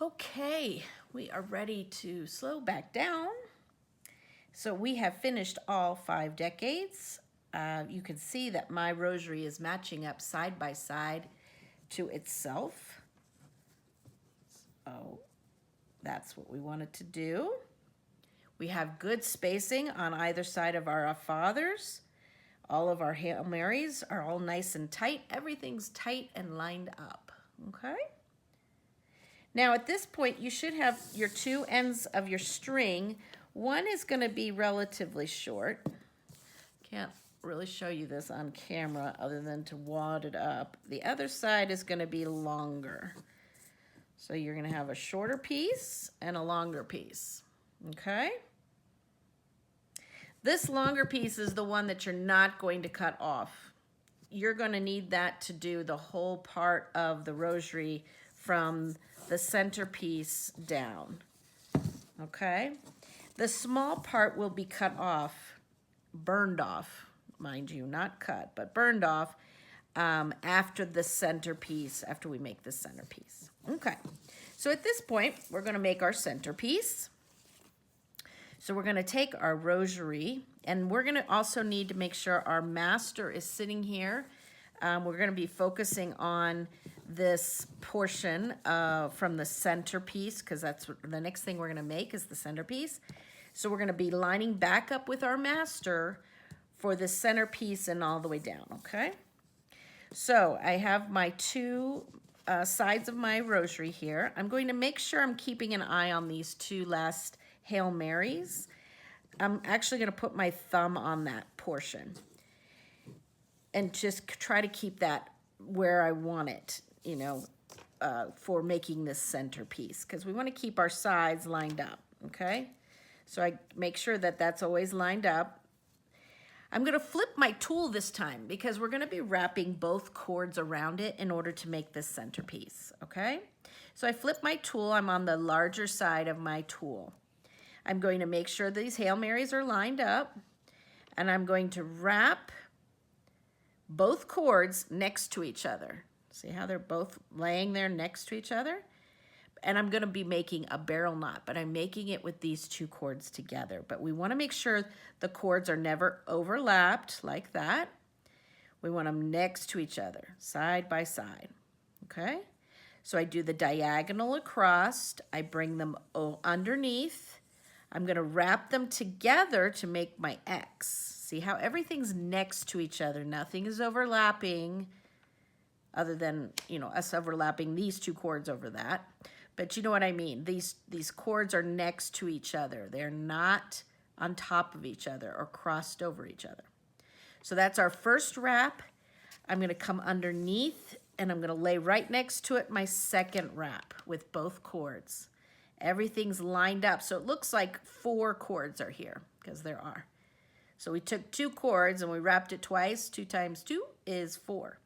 Okay, we are ready to slow back down. So we have finished all 5 decades. You can see that my rosary is matching up side by side to itself. So that's what we wanted to do. We have good spacing on either side of our Fathers. All of our Hail Marys are all nice and tight. Everything's tight and lined up, okay? Now at this point, you should have your 2 ends of your string. One is going to be relatively short. Can't really show you this on camera other than to wad it up. The other side is going to be longer. So you're going to have a shorter piece and a longer piece, okay? This longer piece is the one that you're not going to cut off. You're going to need that to do the whole part of the rosary from the centerpiece down, okay? The small part will be cut off, burned off, mind you, not cut, but burned off after the centerpiece, after we make the centerpiece. Okay, so at this point, we're going to make our centerpiece. So we're going to take our rosary, and we're going to also need to make sure our master is sitting here. We're going to be focusing on this portion from the centerpiece, because that's what the next thing we're going to make is the centerpiece. So we're going to be lining back up with our master for the centerpiece and all the way down, okay? So I have my 2 sides of my rosary here. I'm going to make sure I'm keeping an eye on these 2 last Hail Marys. I'm actually going to put my thumb on that portion and just try to keep that where I want it, you know, for making this centerpiece, because we want to keep our sides lined up, okay? So I make sure that that's always lined up. I'm going to flip my tool this time because we're going to be wrapping both cords around it in order to make this centerpiece, okay? So I flip my tool. I'm on the larger side of my tool. I'm going to make sure these Hail Marys are lined up, and I'm going to wrap both cords next to each other. See how they're both laying there next to each other? And I'm going to be making a barrel knot, but I'm making it with these 2 cords together. But we want to make sure the cords are never overlapped like that. We want them next to each other, side by side, okay? So I do the diagonal across. I bring them underneath. I'm going to wrap them together to make my X. See how everything's next to each other. Nothing is overlapping other than, you know, us overlapping these 2 cords over that. But you know what I mean. These cords are next to each other. They're not on top of each other or crossed over each other. So that's our first wrap. I'm gonna come underneath and I'm gonna lay right next to it my second wrap with both cords. Everything's lined up, so it looks like 4 cords are here, because there are. So we took 2 cords and we wrapped it twice. 2 times 2 is 4.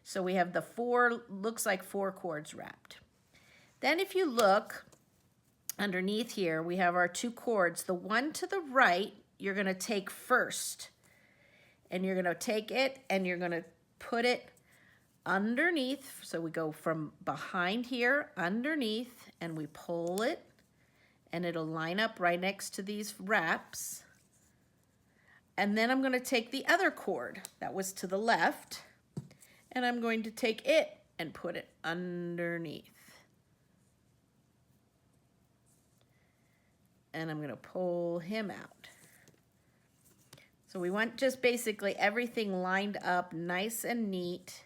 So we have the 4, looks like 4 cords wrapped. Then if you look underneath here, we have our 2 cords. The one to the right, you're gonna take first. And you're gonna take it and you're gonna put it underneath. So we go from behind here, underneath, and we pull it, and it'll line up right next to these wraps. And then I'm gonna take the other cord that was to the left, and I'm going to take it and put it underneath. And I'm gonna pull him out. So we want just basically everything lined up nice and neat.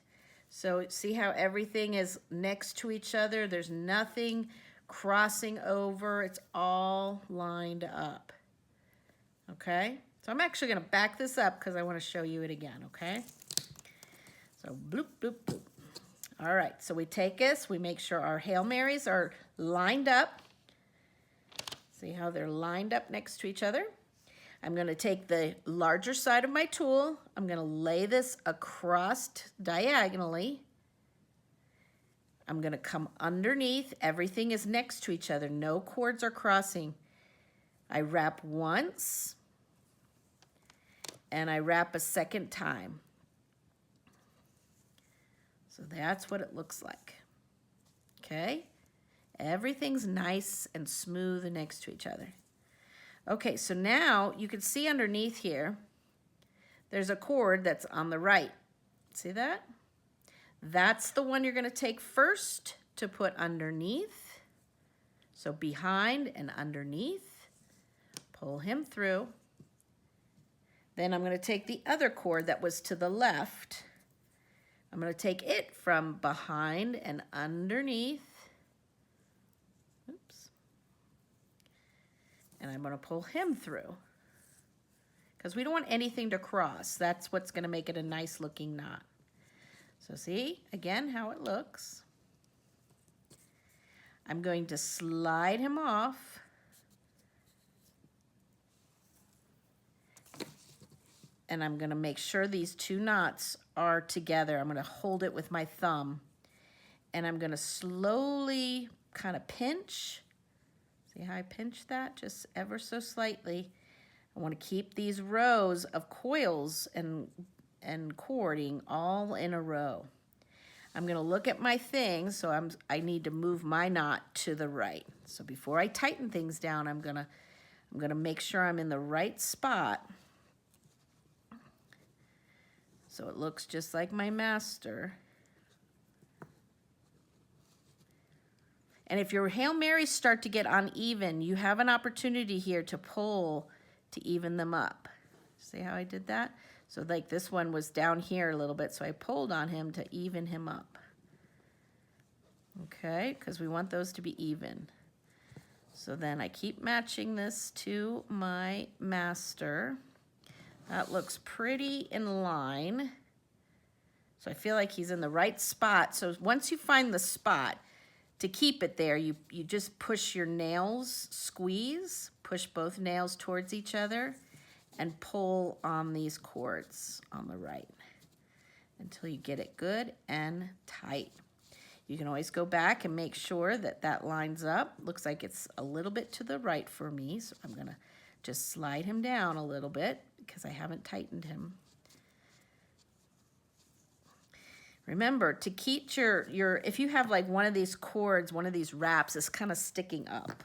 So see how everything is next to each other? There's nothing crossing over. It's all lined up. Okay? So I'm actually gonna back this up because I want to show you it again, okay? So bloop, bloop, bloop. All right, so we take this, we make sure our Hail Marys are lined up. See how they're lined up next to each other? I'm gonna take the larger side of my tool. I'm gonna lay this across diagonally. I'm gonna come underneath. Everything is next to each other. No cords are crossing. I wrap once, and I wrap a second time. So that's what it looks like, okay? Everything's nice and smooth next to each other. Okay, so now you can see underneath here, there's a cord that's on the right. See that? That's the one you're gonna take first to put underneath. So behind and underneath, pull him through. Then I'm gonna take the other cord that was to the left. I'm gonna take it from behind and underneath. Oops. And I'm gonna pull him through, because we don't want anything to cross. That's what's gonna make it a nice looking knot. So see, again, how it looks. I'm going to slide him off. And I'm gonna make sure these 2 knots are together. I'm gonna hold it with my thumb, and I'm gonna slowly kind of pinch. See how I pinch that? Just ever so slightly. I wanna keep these rows of coils and cording all in a row. I'm gonna look at my thing, so I need to move my knot to the right. So before I tighten things down, I'm gonna make sure I'm in the right spot, so it looks just like my master. And if your Hail Marys start to get uneven, you have an opportunity here to pull to even them up. See how I did that? So like this one was down here a little bit, so I pulled on him to even him up. Okay, because we want those to be even. So then I keep matching this to my master. That looks pretty in line. So I feel like he's in the right spot. So once you find the spot, to keep it there, you just push your nails, squeeze, push both nails towards each other, and pull on these cords on the right until you get it good and tight. You can always go back and make sure that that lines up. Looks like it's a little bit to the right for me, so I'm gonna just slide him down a little bit because I haven't tightened him. Remember to keep your if you have like one of these cords, one of these wraps is kind of sticking up.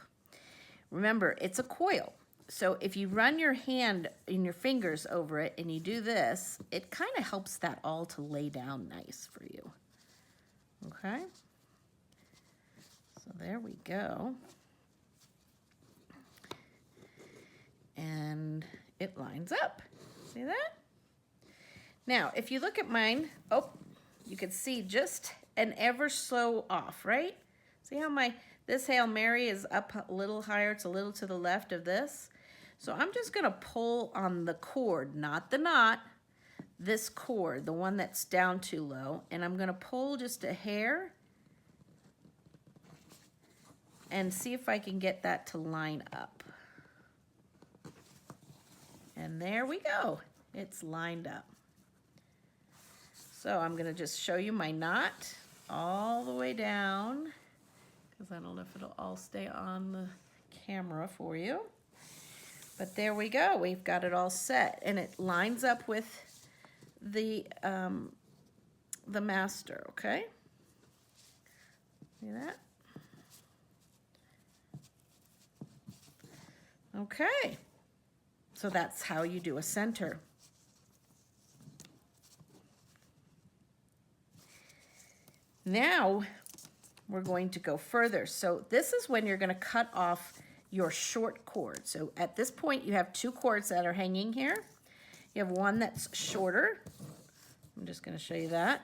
Remember, it's a coil. So if you run your hand and your fingers over it and you do this, it kind of helps that all to lay down nice for you. Okay? So there we go. And it lines up. See that? Now, if you look at mine, oh, you can see just an ever so off, right? See how this Hail Mary is up a little higher, it's a little to the left of this. So I'm just gonna pull on the cord, not the knot, this cord, the one that's down too low, and I'm gonna pull just a hair and see if I can get that to line up. And there we go, it's lined up. So I'm gonna just show you my knot all the way down, because I don't know if it'll all stay on the camera for you. But there we go, we've got it all set, and it lines up with the master, okay? See that? Okay, so that's how you do a center. Now we're going to go further. So this is when you're going to cut off your short cord. So at this point you have two cords that are hanging here. You have one that's shorter. I'm just going to show you that.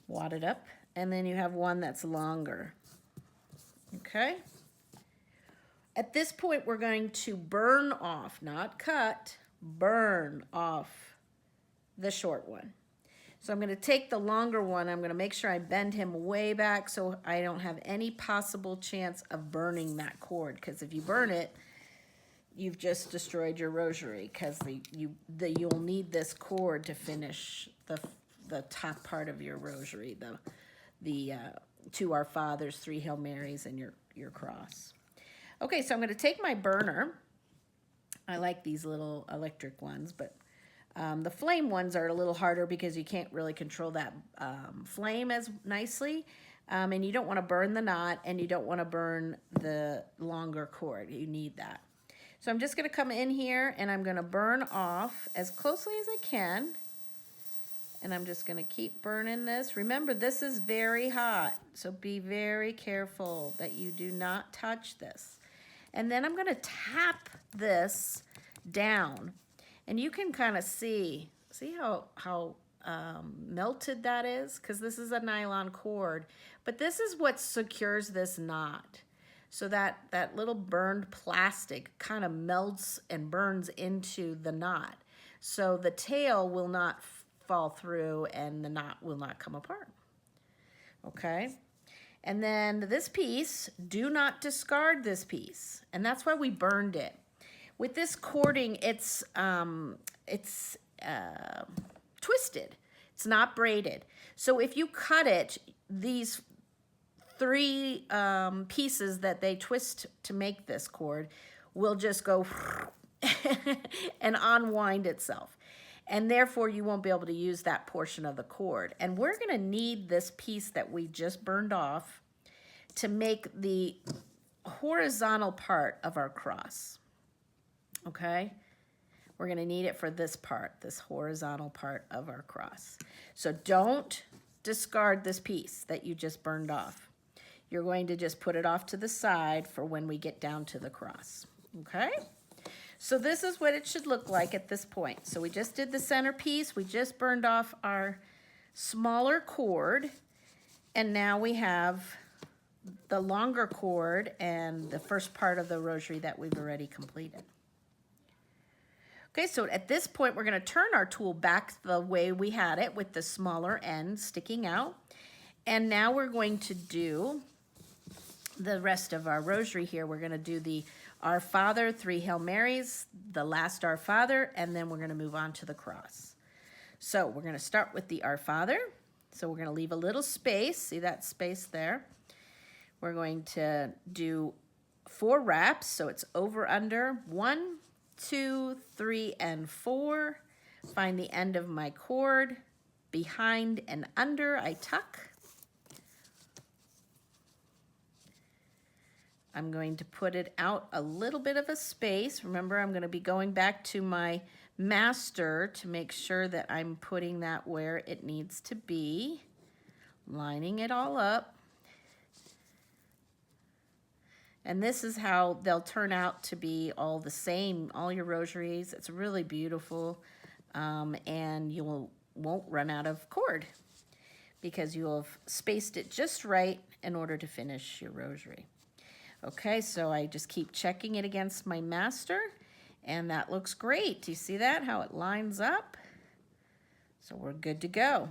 Wad it up. And then you have one that's longer. Okay? At this point we're going to burn off, not cut, burn off the short one. So I'm going to take the longer one, I'm going to make sure I bend him way back so I don't have any possible chance of burning that cord, because if you burn it, you've just destroyed your rosary, because you'll need this cord to finish the top part of your rosary, the two Our Fathers, 3 Hail Marys, and your cross. Okay, so I'm going to take my burner. I like these little electric ones, but the flame ones are a little harder because you can't really control that flame as nicely. And you don't want to burn the knot, and you don't want to burn the longer cord. You need that. So I'm just going to come in here and I'm going to burn off as closely as I can. And I'm just going to keep burning this. Remember, this is very hot, so be very careful that you do not touch this. And then I'm going to tap this down. And you can kind of see how melted that is, because this is a nylon cord. But this is what secures this knot. So that little burned plastic kind of melts and burns into the knot. So the tail will not fall through and the knot will not come apart. Okay? And then this piece, do not discard this piece. And that's why we burned it. With this cording, it's twisted. It's not braided. So if you cut it, these 3 pieces that they twist to make this cord will just go and unwind itself. And therefore, you won't be able to use that portion of the cord. And we're going to need this piece that we just burned off to make the horizontal part of our cross. Okay? We're going to need it for this part, this horizontal part of our cross. So don't discard this piece that you just burned off. You're going to just put it off to the side for when we get down to the cross. Okay? So this is what it should look like at this point. So we just did the centerpiece. We just burned off our smaller cord. And now we have the longer cord and the first part of the rosary that we've already completed. Okay, so at this point, we're going to turn our tool back the way we had it with the smaller end sticking out. And now we're going to do the rest of our rosary here. We're going to do the Our Father, 3 Hail Marys, the last Our Father, and then we're going to move on to the cross. So we're going to start with the Our Father. So we're going to leave a little space. See that space there? We're going to do 4 wraps. So it's over, under, 1, 2, 3, and 4. Find the end of my cord. Behind and under, I tuck. I'm going to put it out a little bit of a space. Remember, I'm going to be going back to my master to make sure that I'm putting that where it needs to be. Lining it all up. And this is how they'll turn out to be all the same, all your rosaries. It's really beautiful, and you won't run out of cord because you'll have spaced it just right in order to finish your rosary. Okay, so I just keep checking it against my master, and that looks great. Do you see that, how it lines up? So we're good to go.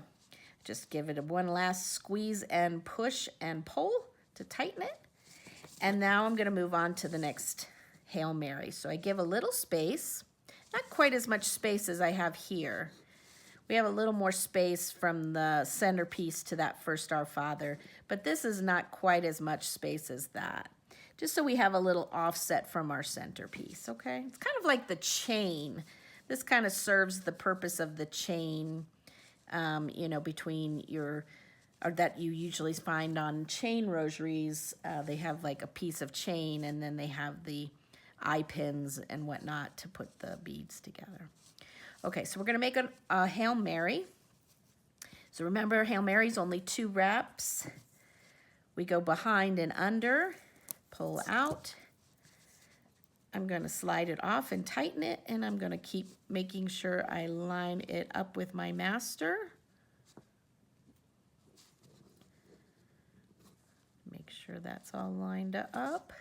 Just give it one last squeeze and push and pull to tighten it. And now I'm going to move on to the next Hail Mary. So I give a little space, not quite as much space as I have here. We have a little more space from the centerpiece to that first Our Father, but this is not quite as much space as that. Just so we have a little offset from our centerpiece, okay? It's kind of like the chain. This kind of serves the purpose of the chain, you know, between your, or that you usually find on chain rosaries. They have like a piece of chain, and then they have the eye pins and whatnot to put the beads together. Okay, so we're gonna make a Hail Mary. So remember, Hail Mary's only 2 wraps. We go behind and under, pull out. I'm gonna slide it off and tighten it, and I'm gonna keep making sure I line it up with my master. Make sure that's all lined up.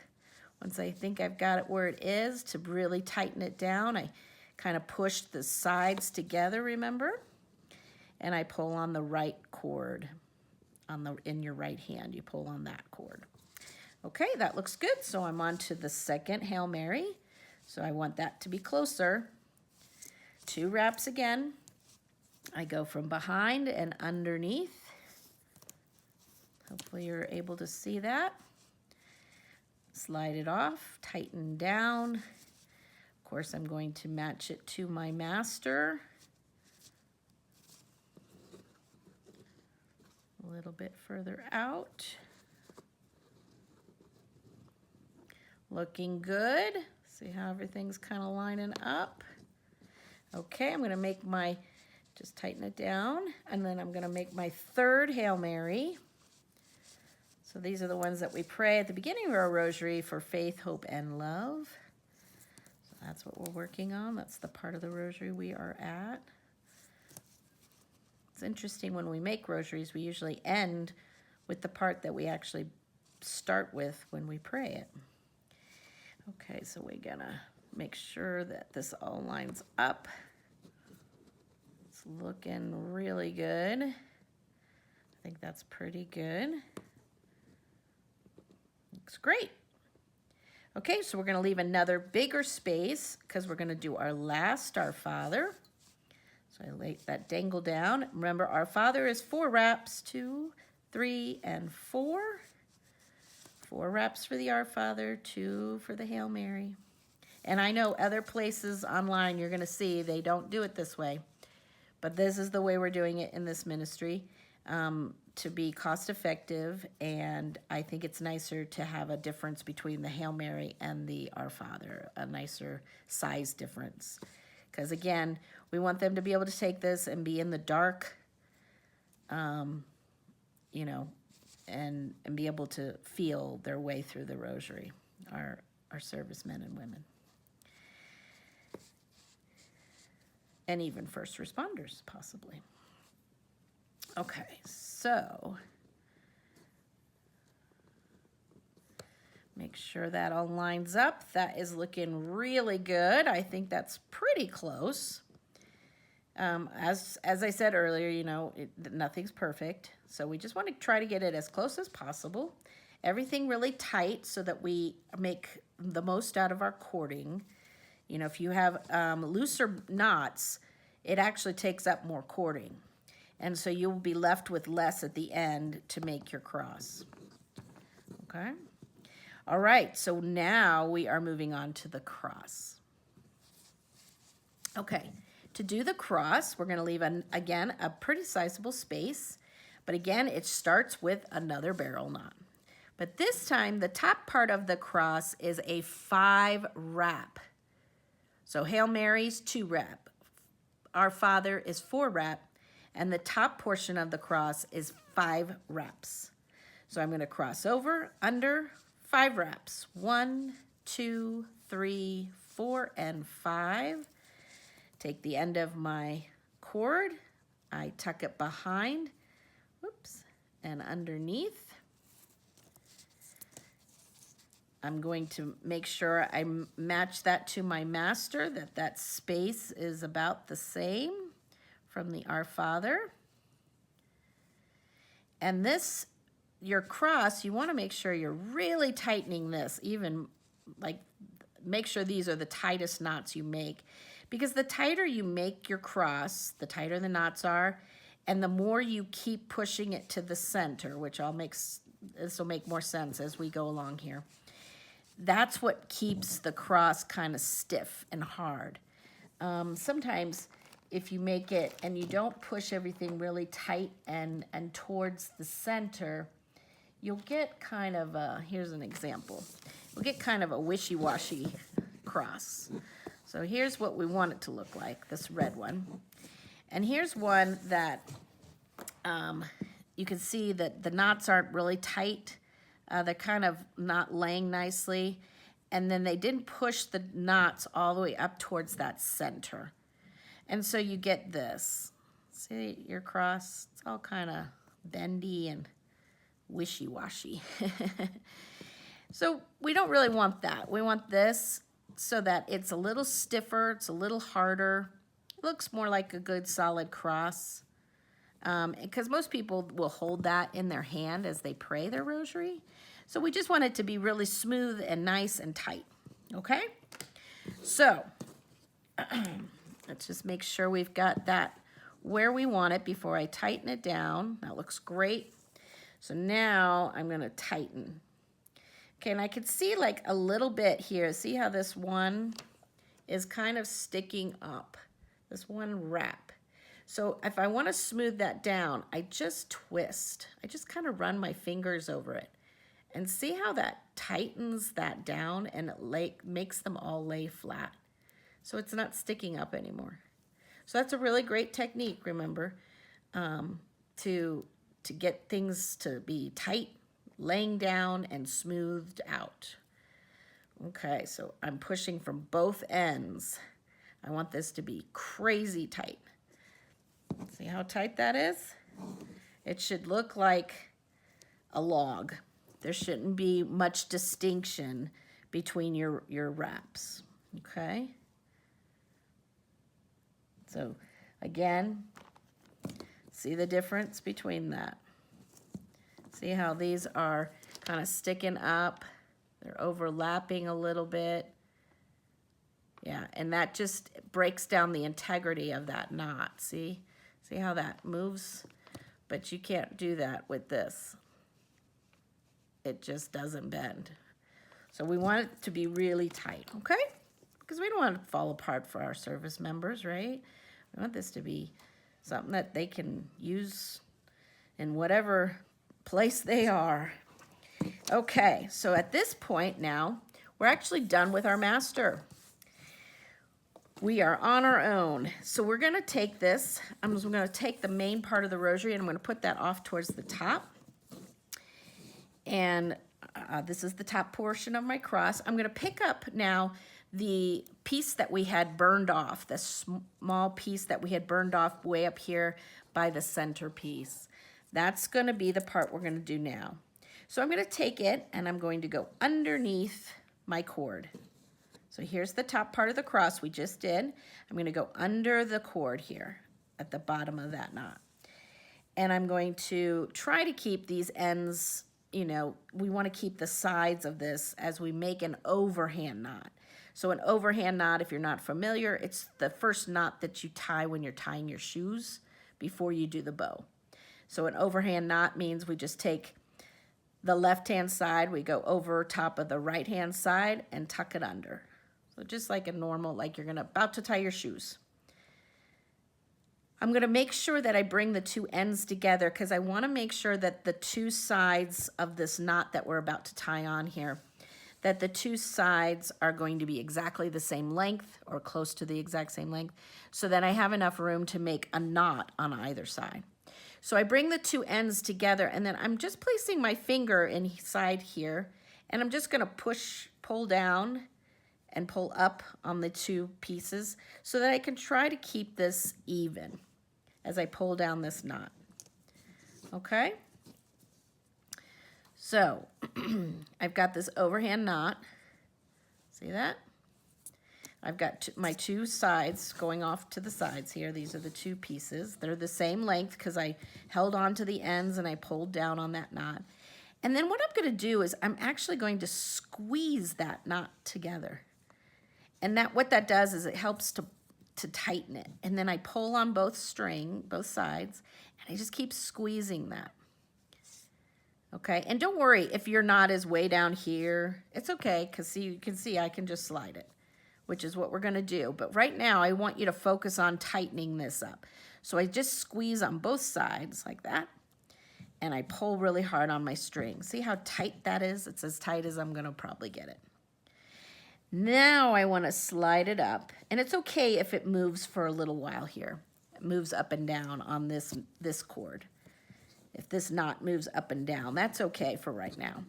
Once I think I've got it where it is, to really tighten it down, I kind of push the sides together, remember? And I pull on the right cord, in your right hand, you pull on that cord. Okay, that looks good. So I'm on to the second Hail Mary. So I want that to be closer. 2 wraps again. I go from behind and underneath. Hopefully you're able to see that. Slide it off, tighten down. Of course, I'm going to match it to my master. A little bit further out. Looking good. See how everything's kind of lining up. Okay, I'm gonna make my, just tighten it down, and then I'm gonna make my 3rd Hail Mary. So these are the ones that we pray at the beginning of our rosary for faith, hope, and love. So that's what we're working on. That's the part of the rosary we are at. It's interesting, when we make rosaries, we usually end with the part that we actually start with when we pray it. Okay, so we're gonna make sure that this all lines up. It's looking really good. I think that's pretty good. Looks great. Okay, so we're gonna leave another bigger space because we're gonna do our last Our Father. So I lay that dangle down. Remember, Our Father is 4 wraps, 2, 3, and 4. 4 wraps for the Our Father, 2 for the Hail Mary. And I know other places online you're gonna see they don't do it this way, but this is the way we're doing it in this ministry, to be cost effective, and I think it's nicer to have a difference between the Hail Mary and the Our Father, a nicer size difference. Because again, we want them to be able to take this and be in the dark, you know, and be able to feel their way through the rosary, our servicemen and women. And even first responders, possibly. Okay, so make sure that all lines up. That is looking really good. I think that's pretty close. As I said earlier, you know, nothing's perfect. So we just want to try to get it as close as possible. Everything really tight so that we make the most out of our cording. You know, if you have looser knots, it actually takes up more cording. And so you'll be left with less at the end to make your cross. Okay? All right, so now we are moving on to the cross. Okay, to do the cross, we're gonna leave, again, a pretty sizable space. But again, it starts with another barrel knot. But this time, the top part of the cross is a 5 wrap. So Hail Mary's 2 wrap. Our Father is 4 wrap. And the top portion of the cross is 5 wraps. So I'm gonna cross over, under, 5 wraps. 1, 2, 3, 4, and 5. Take the end of my cord, I tuck it behind, whoops, and underneath. I'm going to make sure I match that to my master, that space is about the same from the Our Father. And this, your cross, you want to make sure you're really tightening this, even like make sure these are the tightest knots you make. Because the tighter you make your cross, the tighter the knots are, and the more you keep pushing it to the center, which this will make more sense as we go along here. That's what keeps the cross kind of stiff and hard. Sometimes if you make it and you don't push everything really tight and towards the center, you'll get kind of a, here's an example. You'll get kind of a wishy-washy cross. So here's what we want it to look like, this red one. And here's one that you can see that the knots aren't really tight. They're kind of not laying nicely. And then they didn't push the knots all the way up towards that center. And so you get this. See your cross? It's all kind of bendy and wishy-washy. So we don't really want that. We want this so that it's a little stiffer, it's a little harder. It looks more like a good solid cross. Because most people will hold that in their hand as they pray their rosary. So we just want it to be really smooth and nice and tight, okay? So let's just make sure we've got that where we want it before I tighten it down. That looks great. So now I'm gonna tighten. Okay, and I can see like a little bit here. See how this one is kind of sticking up, this one wrap. So if I wanna smooth that down, I just twist. I just kind of run my fingers over it. And see how that tightens that down and it makes them all lay flat. So it's not sticking up anymore. So that's a really great technique, remember, to get things to be tight, laying down, and smoothed out. Okay, so I'm pushing from both ends. I want this to be crazy tight. See how tight that is? It should look like a log. There shouldn't be much distinction between your wraps, okay? So again, see the difference between that. See how these are kind of sticking up? They're overlapping a little bit. Yeah, and that just breaks down the integrity of that knot, see? See how that moves? But you can't do that with this. It just doesn't bend. So we want it to be really tight, okay? Because we don't want it to fall apart for our service members, right? We want this to be something that they can use in whatever place they are. Okay, so at this point now, we're actually done with our master. We are on our own. So we're gonna take this, I'm gonna take the main part of the rosary and I'm gonna put that off towards the top. And this is the top portion of my cross. I'm gonna pick up now the piece that we had burned off, the small piece that we had burned off way up here by the centerpiece. That's gonna be the part we're gonna do now. So I'm gonna take it and I'm going to go underneath my cord. So here's the top part of the cross we just did. I'm gonna go under the cord here at the bottom of that knot. And I'm going to try to keep these ends, you know, we wanna keep the sides of this as we make an overhand knot. So an overhand knot, if you're not familiar, it's the first knot that you tie when you're tying your shoes before you do the bow. So an overhand knot means we just take the left-hand side, we go over top of the right-hand side and tuck it under. So just like a normal, like you're about to tie your shoes. I'm gonna make sure that I bring the two ends together because I wanna make sure that the two sides of this knot that we're about to tie on here, that the two sides are going to be exactly the same length or close to the exact same length so that I have enough room to make a knot on either side. So I bring the two ends together and then I'm just placing my finger inside here and I'm just gonna pull down and pull up on the two pieces so that I can try to keep this even as I pull down this knot, okay? So I've got this overhand knot, see that? I've got my two sides going off to the sides here. These are the two pieces. They're the same length because I held on to the ends and I pulled down on that knot. And then what I'm going to do is I'm actually going to squeeze that knot together. And what that does is it helps to tighten it. And then I pull on both sides, and I just keep squeezing that. Okay, and don't worry if your knot is way down here. It's okay, because you can see I can just slide it, which is what we're going to do. But right now, I want you to focus on tightening this up. So I just squeeze on both sides like that, and I pull really hard on my string. See how tight that is? It's as tight as I'm going to probably get it. Now I want to slide it up, and it's okay if it moves for a little while here. It moves up and down on this cord. If this knot moves up and down, that's okay for right now.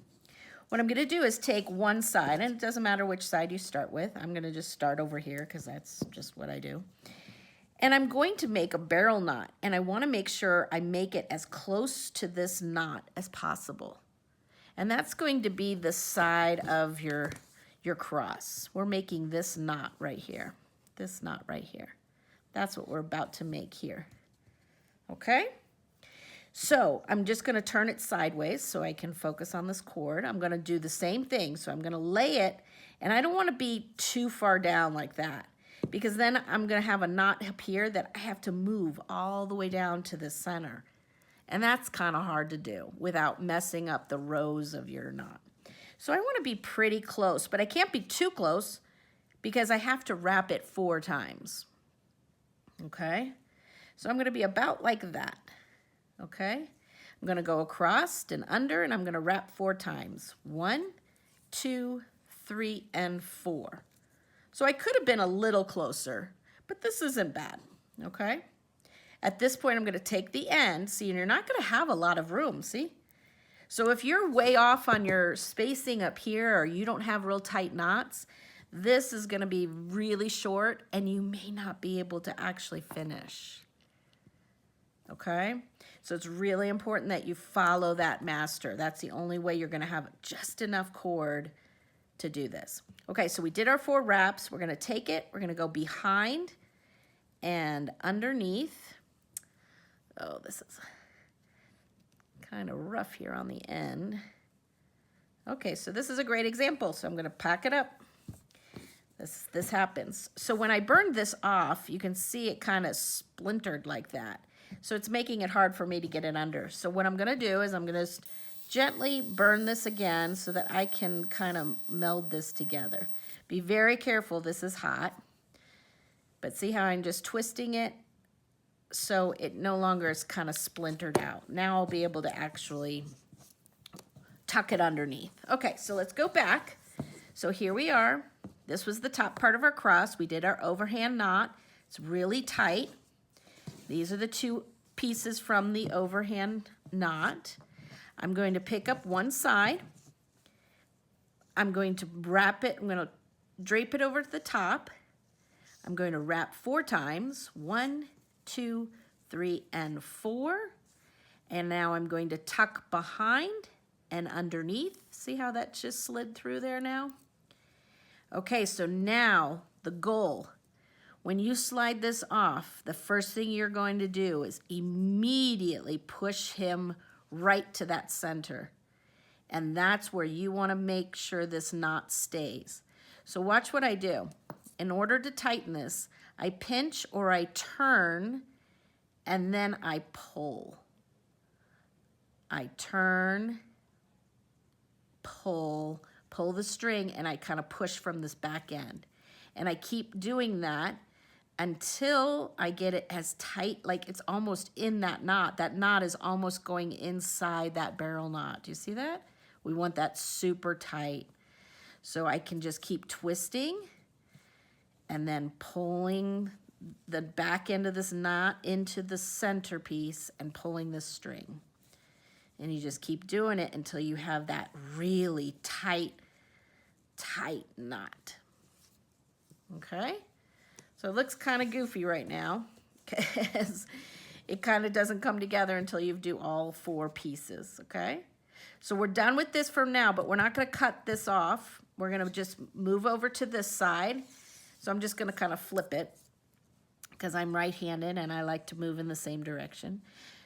What I'm going to do is take one side, and it doesn't matter which side you start with. I'm going to just start over here because that's just what I do. And I'm going to make a barrel knot, and I want to make sure I make it as close to this knot as possible. And that's going to be the side of your cross. We're making this knot right here. This knot right here. That's what we're about to make here. Okay? So I'm just going to turn it sideways so I can focus on this cord. I'm going to do the same thing. So I'm going to lay it, and I don't want to be too far down like that, because then I'm going to have a knot up here that I have to move all the way down to the center. And that's kind of hard to do without messing up the rows of your knot. So I want to be pretty close, but I can't be too close because I have to wrap it 4 times. Okay? So I'm going to be about like that. Okay? I'm going to go across and under, and I'm going to wrap 4 times. 1, 2, 3, and 4. So I could have been a little closer, but this isn't bad. Okay? At this point, I'm going to take the end. See, and you're not going to have a lot of room, see? So if you're way off on your spacing up here, or you don't have real tight knots, this is going to be really short, and you may not be able to actually finish. Okay? So it's really important that you follow that master. That's the only way you're going to have just enough cord to do this. Okay, so we did our 4 wraps. We're going to take it. We're going to go behind and underneath. Oh, this is kind of rough here on the end. Okay, so this is a great example. So I'm going to pack it up. This happens. So when I burned this off, you can see it kind of splintered like that. So it's making it hard for me to get it under. So what I'm going to do is I'm going to gently burn this again so that I can kind of meld this together. Be very careful. This is hot. But see how I'm just twisting it so it no longer is kind of splintered out. Now I'll be able to actually tuck it underneath. Okay, so let's go back. So here we are. This was the top part of our cross. We did our overhand knot. It's really tight. These are the 2 pieces from the overhand knot. I'm going to pick up one side. I'm going to wrap it. I'm going to drape it over to the top. I'm going to wrap 4 times. 1, 2, 3, and 4. And now I'm going to tuck behind and underneath. See how that just slid through there now? Okay, so now the goal. When you slide this off, the first thing you're going to do is immediately push him right to that center. And that's where you want to make sure this knot stays. So watch what I do. In order to tighten this, I pinch or I turn, and then I pull. I turn, pull the string, and I kind of push from this back end. And I keep doing that until I get it as tight, like it's almost in that knot. That knot is almost going inside that barrel knot. Do you see that? We want that super tight. So I can just keep twisting and then pulling the back end of this knot into the centerpiece and pulling this string. And you just keep doing it until you have that really tight knot. Okay? So it looks kind of goofy right now because it kind of doesn't come together until you do all 4 pieces, okay? So we're done with this for now, but we're not going to cut this off. We're going to just move over to this side. So I'm just gonna kind of flip it because I'm right-handed and I like to move in the same direction.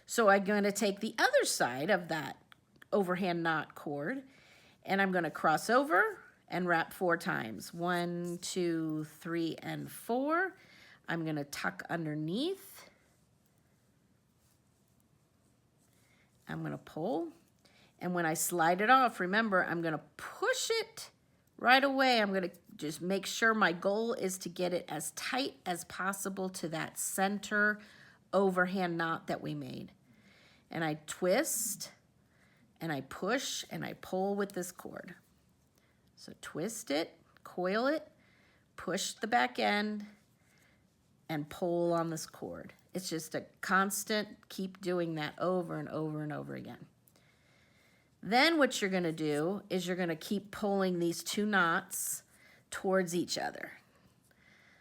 So I'm going to take the other side of that overhand knot cord and I'm going to cross over and wrap 4 times. 1, 2, 3, and 4. I'm going to tuck underneath. I'm going to pull. And when I slide it off, remember, I'm going to push it right away. I'm going to just make sure my goal is to get it as tight as possible to that center overhand knot that we made. And I twist and I push and I pull with this cord. So twist it, coil it, push the back end, and pull on this cord. It's just a constant, keep doing that over and over and over again. Then what you're gonna do is you're gonna keep pulling these 2 knots towards each other.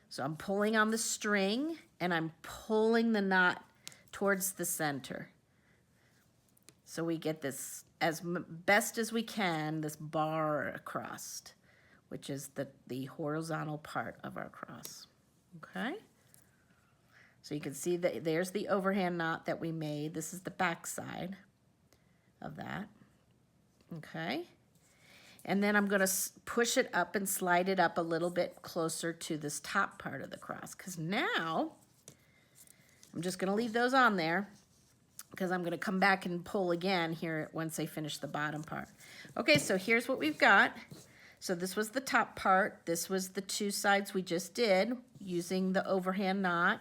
So I'm pulling on the string and I'm pulling the knot towards the center. So we get this, as best as we can, this bar across, which is the horizontal part of our cross, okay? So you can see that there's the overhand knot that we made. This is the back side of that, okay? And then I'm gonna push it up and slide it up a little bit closer to this top part of the cross, because now I'm just gonna leave those on there because I'm gonna come back and pull again here once I finish the bottom part. Okay, so here's what we've got. So this was the top part. This was the 2 sides we just did using the overhand knot.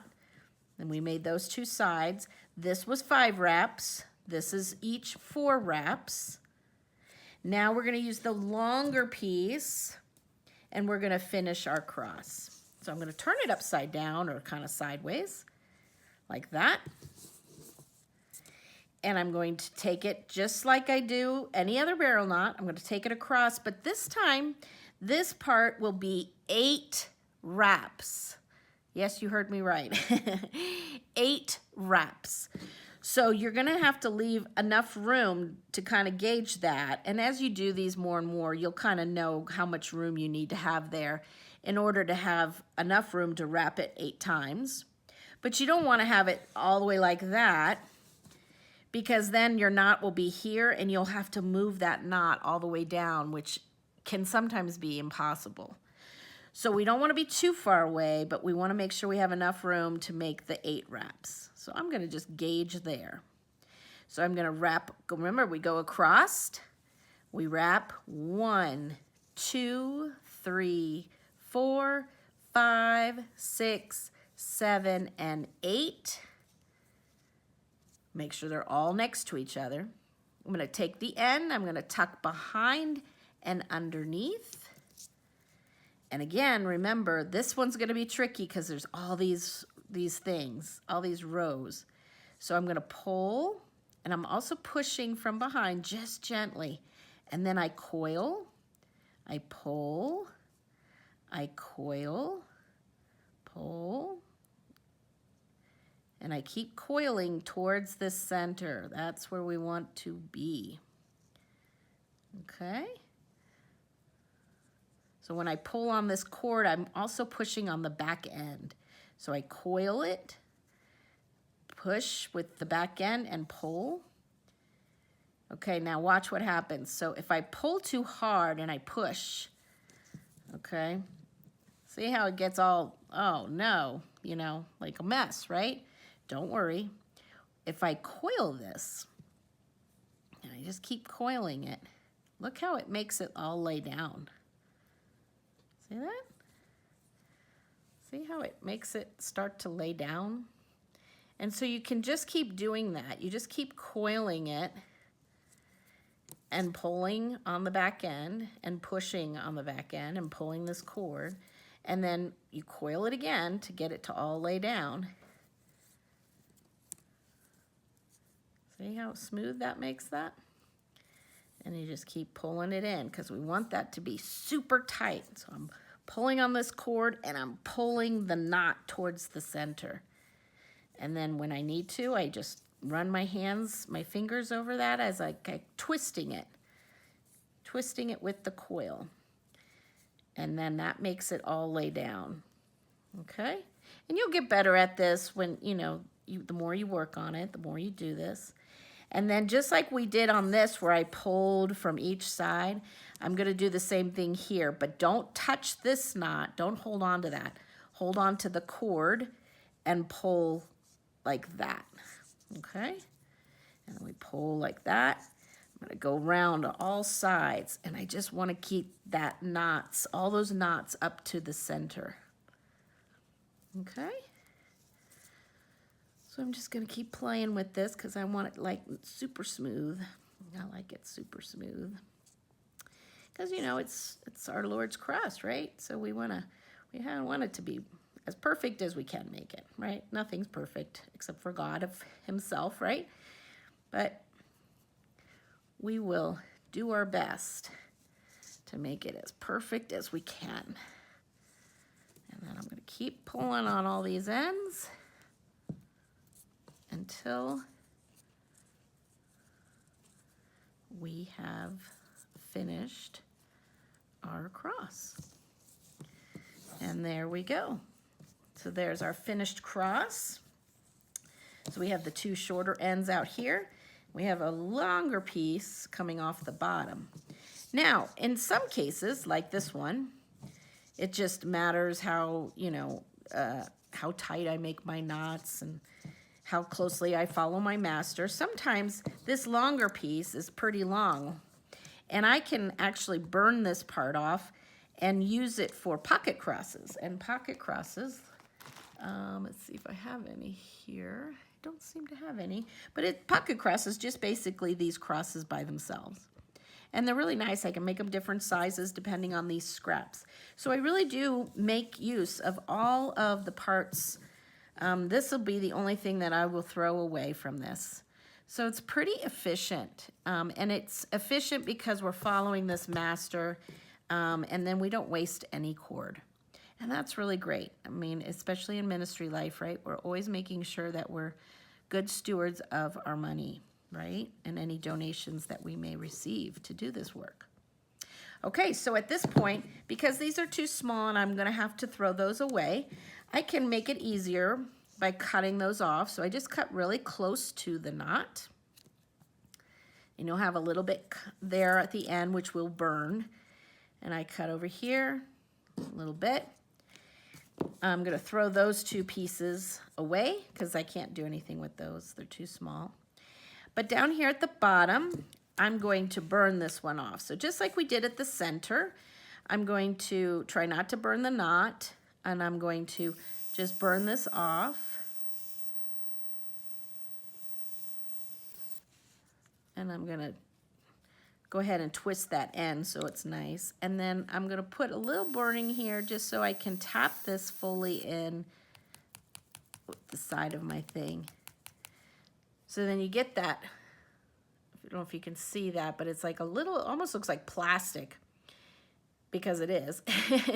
And we made those 2 sides. This was 5 wraps. This is each 4 wraps. Now we're gonna use the longer piece and we're gonna finish our cross. So I'm gonna turn it upside down or kind of sideways, like that. And I'm going to take it just like I do any other barrel knot. I'm gonna take it across, but this time, this part will be 8 wraps. Yes, you heard me right. 8 wraps. So you're gonna have to leave enough room to kind of gauge that. And as you do these more and more, you'll kind of know how much room you need to have there in order to have enough room to wrap it 8 times. But you don't wanna have it all the way like that, because then your knot will be here and you'll have to move that knot all the way down, which can sometimes be impossible. So we don't want to be too far away, but we want to make sure we have enough room to make the 8 wraps. So I'm going to just gauge there. So I'm going to wrap, remember we go across, we wrap 1, 2, 3, 4, 5, 6, 7, and 8. Make sure they're all next to each other. I'm going to take the end, I'm going to tuck behind and underneath. And again, remember, this one's going to be tricky because there's all these things, all these rows. So I'm going to pull, and I'm also pushing from behind just gently. And then I coil, I pull, I coil, pull, and I keep coiling towards the center. That's where we want to be. Okay? So when I pull on this cord, I'm also pushing on the back end. So I coil it, push with the back end, and pull. Okay, now watch what happens. So if I pull too hard and I push, okay, see how it gets all, oh no, you know, like a mess, right? Don't worry. If I coil this, and I just keep coiling it, look how it makes it all lay down. See that? See how it makes it start to lay down? And so you can just keep doing that. You just keep coiling it and pulling on the back end and pushing on the back end and pulling this cord. And then you coil it again to get it to all lay down. See how smooth that makes that? And you just keep pulling it in because we want that to be super tight. So I'm pulling on this cord and I'm pulling the knot towards the center. And then when I need to, I just run my hands, my fingers over that as I twisting it with the coil. And then that makes it all lay down. Okay? And you'll get better at this when, you know, the more you work on it, the more you do this. And then just like we did on this where I pulled from each side, I'm going to do the same thing here. But don't touch this knot. Don't hold on to that. Hold on to the cord and pull like that. Okay? And we pull like that. I'm going to go around to all sides. And I just want to keep that knots, all those knots up to the center. Okay? So I'm just going to keep playing with this because I want it like super smooth. I like it super smooth. Because, you know, it's our Lord's cross, right? So we want it to be as perfect as we can make it, right? Nothing's perfect except for God of himself, right? But we will do our best to make it as perfect as we can. And then I'm going to keep pulling on all these ends until we have finished our cross. And there we go. So there's our finished cross. So we have the two shorter ends out here. We have a longer piece coming off the bottom. Now, in some cases, like this one, it just matters how, you know, how tight I make my knots and how closely I follow my master. Sometimes this longer piece is pretty long, and I can actually burn this part off and use it for pocket crosses. And pocket crosses, let's see if I have any here. I don't seem to have any, but pocket crosses, just basically these crosses by themselves. And they're really nice. I can make them different sizes depending on these scraps. So I really do make use of all of the parts. This will be the only thing that I will throw away from this. So it's pretty efficient. And it's efficient because we're following this master, and then we don't waste any cord. And that's really great. I mean, especially in ministry life, right? We're always making sure that we're good stewards of our money, right? And any donations that we may receive to do this work. Okay, so at this point, because these are too small and I'm going to have to throw those away, I can make it easier by cutting those off. So I just cut really close to the knot. And you'll have a little bit there at the end, which will burn. And I cut over here a little bit. I'm going to throw those two pieces away because I can't do anything with those. They're too small. But down here at the bottom, I'm going to burn this one off. So just like we did at the center, I'm going to try not to burn the knot, and I'm going to just burn this off. And I'm going to go ahead and twist that end so it's nice. And then I'm going to put a little burning here just so I can tap this fully in with the side of my thing. So then you get that, I don't know if you can see that, but it's like a little, it almost looks like plastic, because it is,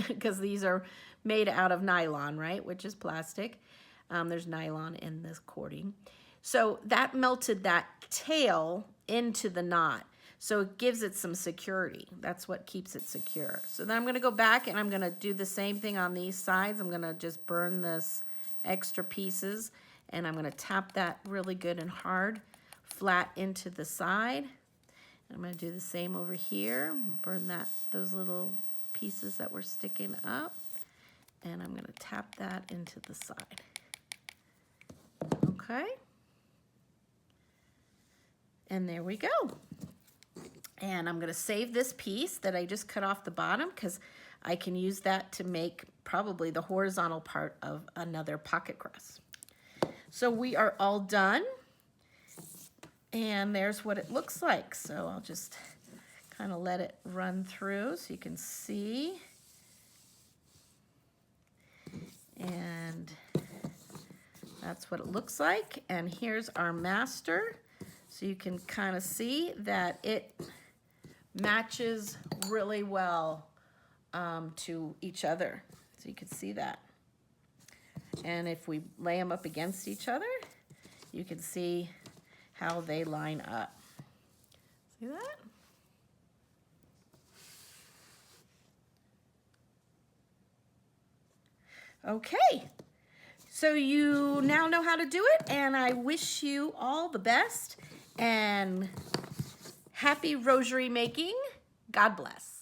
because these are made out of nylon, right, which is plastic. There's nylon in this cording. So that melted that tail into the knot. So it gives it some security. That's what keeps it secure. So then I'm going to go back and I'm going to do the same thing on these sides. I'm going to just burn this extra pieces, and I'm going to tap that really good and hard flat into the side. And I'm going to do the same over here. Burn those little pieces that were sticking up, and I'm going to tap that into the side. Okay. And there we go. And I'm going to save this piece that I just cut off the bottom because I can use that to make probably the horizontal part of another pocket cross. So we are all done. And there's what it looks like. So I'll just kind of let it run through so you can see. And that's what it looks like. And here's our master. So you can kind of see that it matches really well to each other. So you can see that. And if we lay them up against each other, you can see how they line up. See that? Okay, so you now know how to do it, and I wish you all the best and happy rosary making. God bless.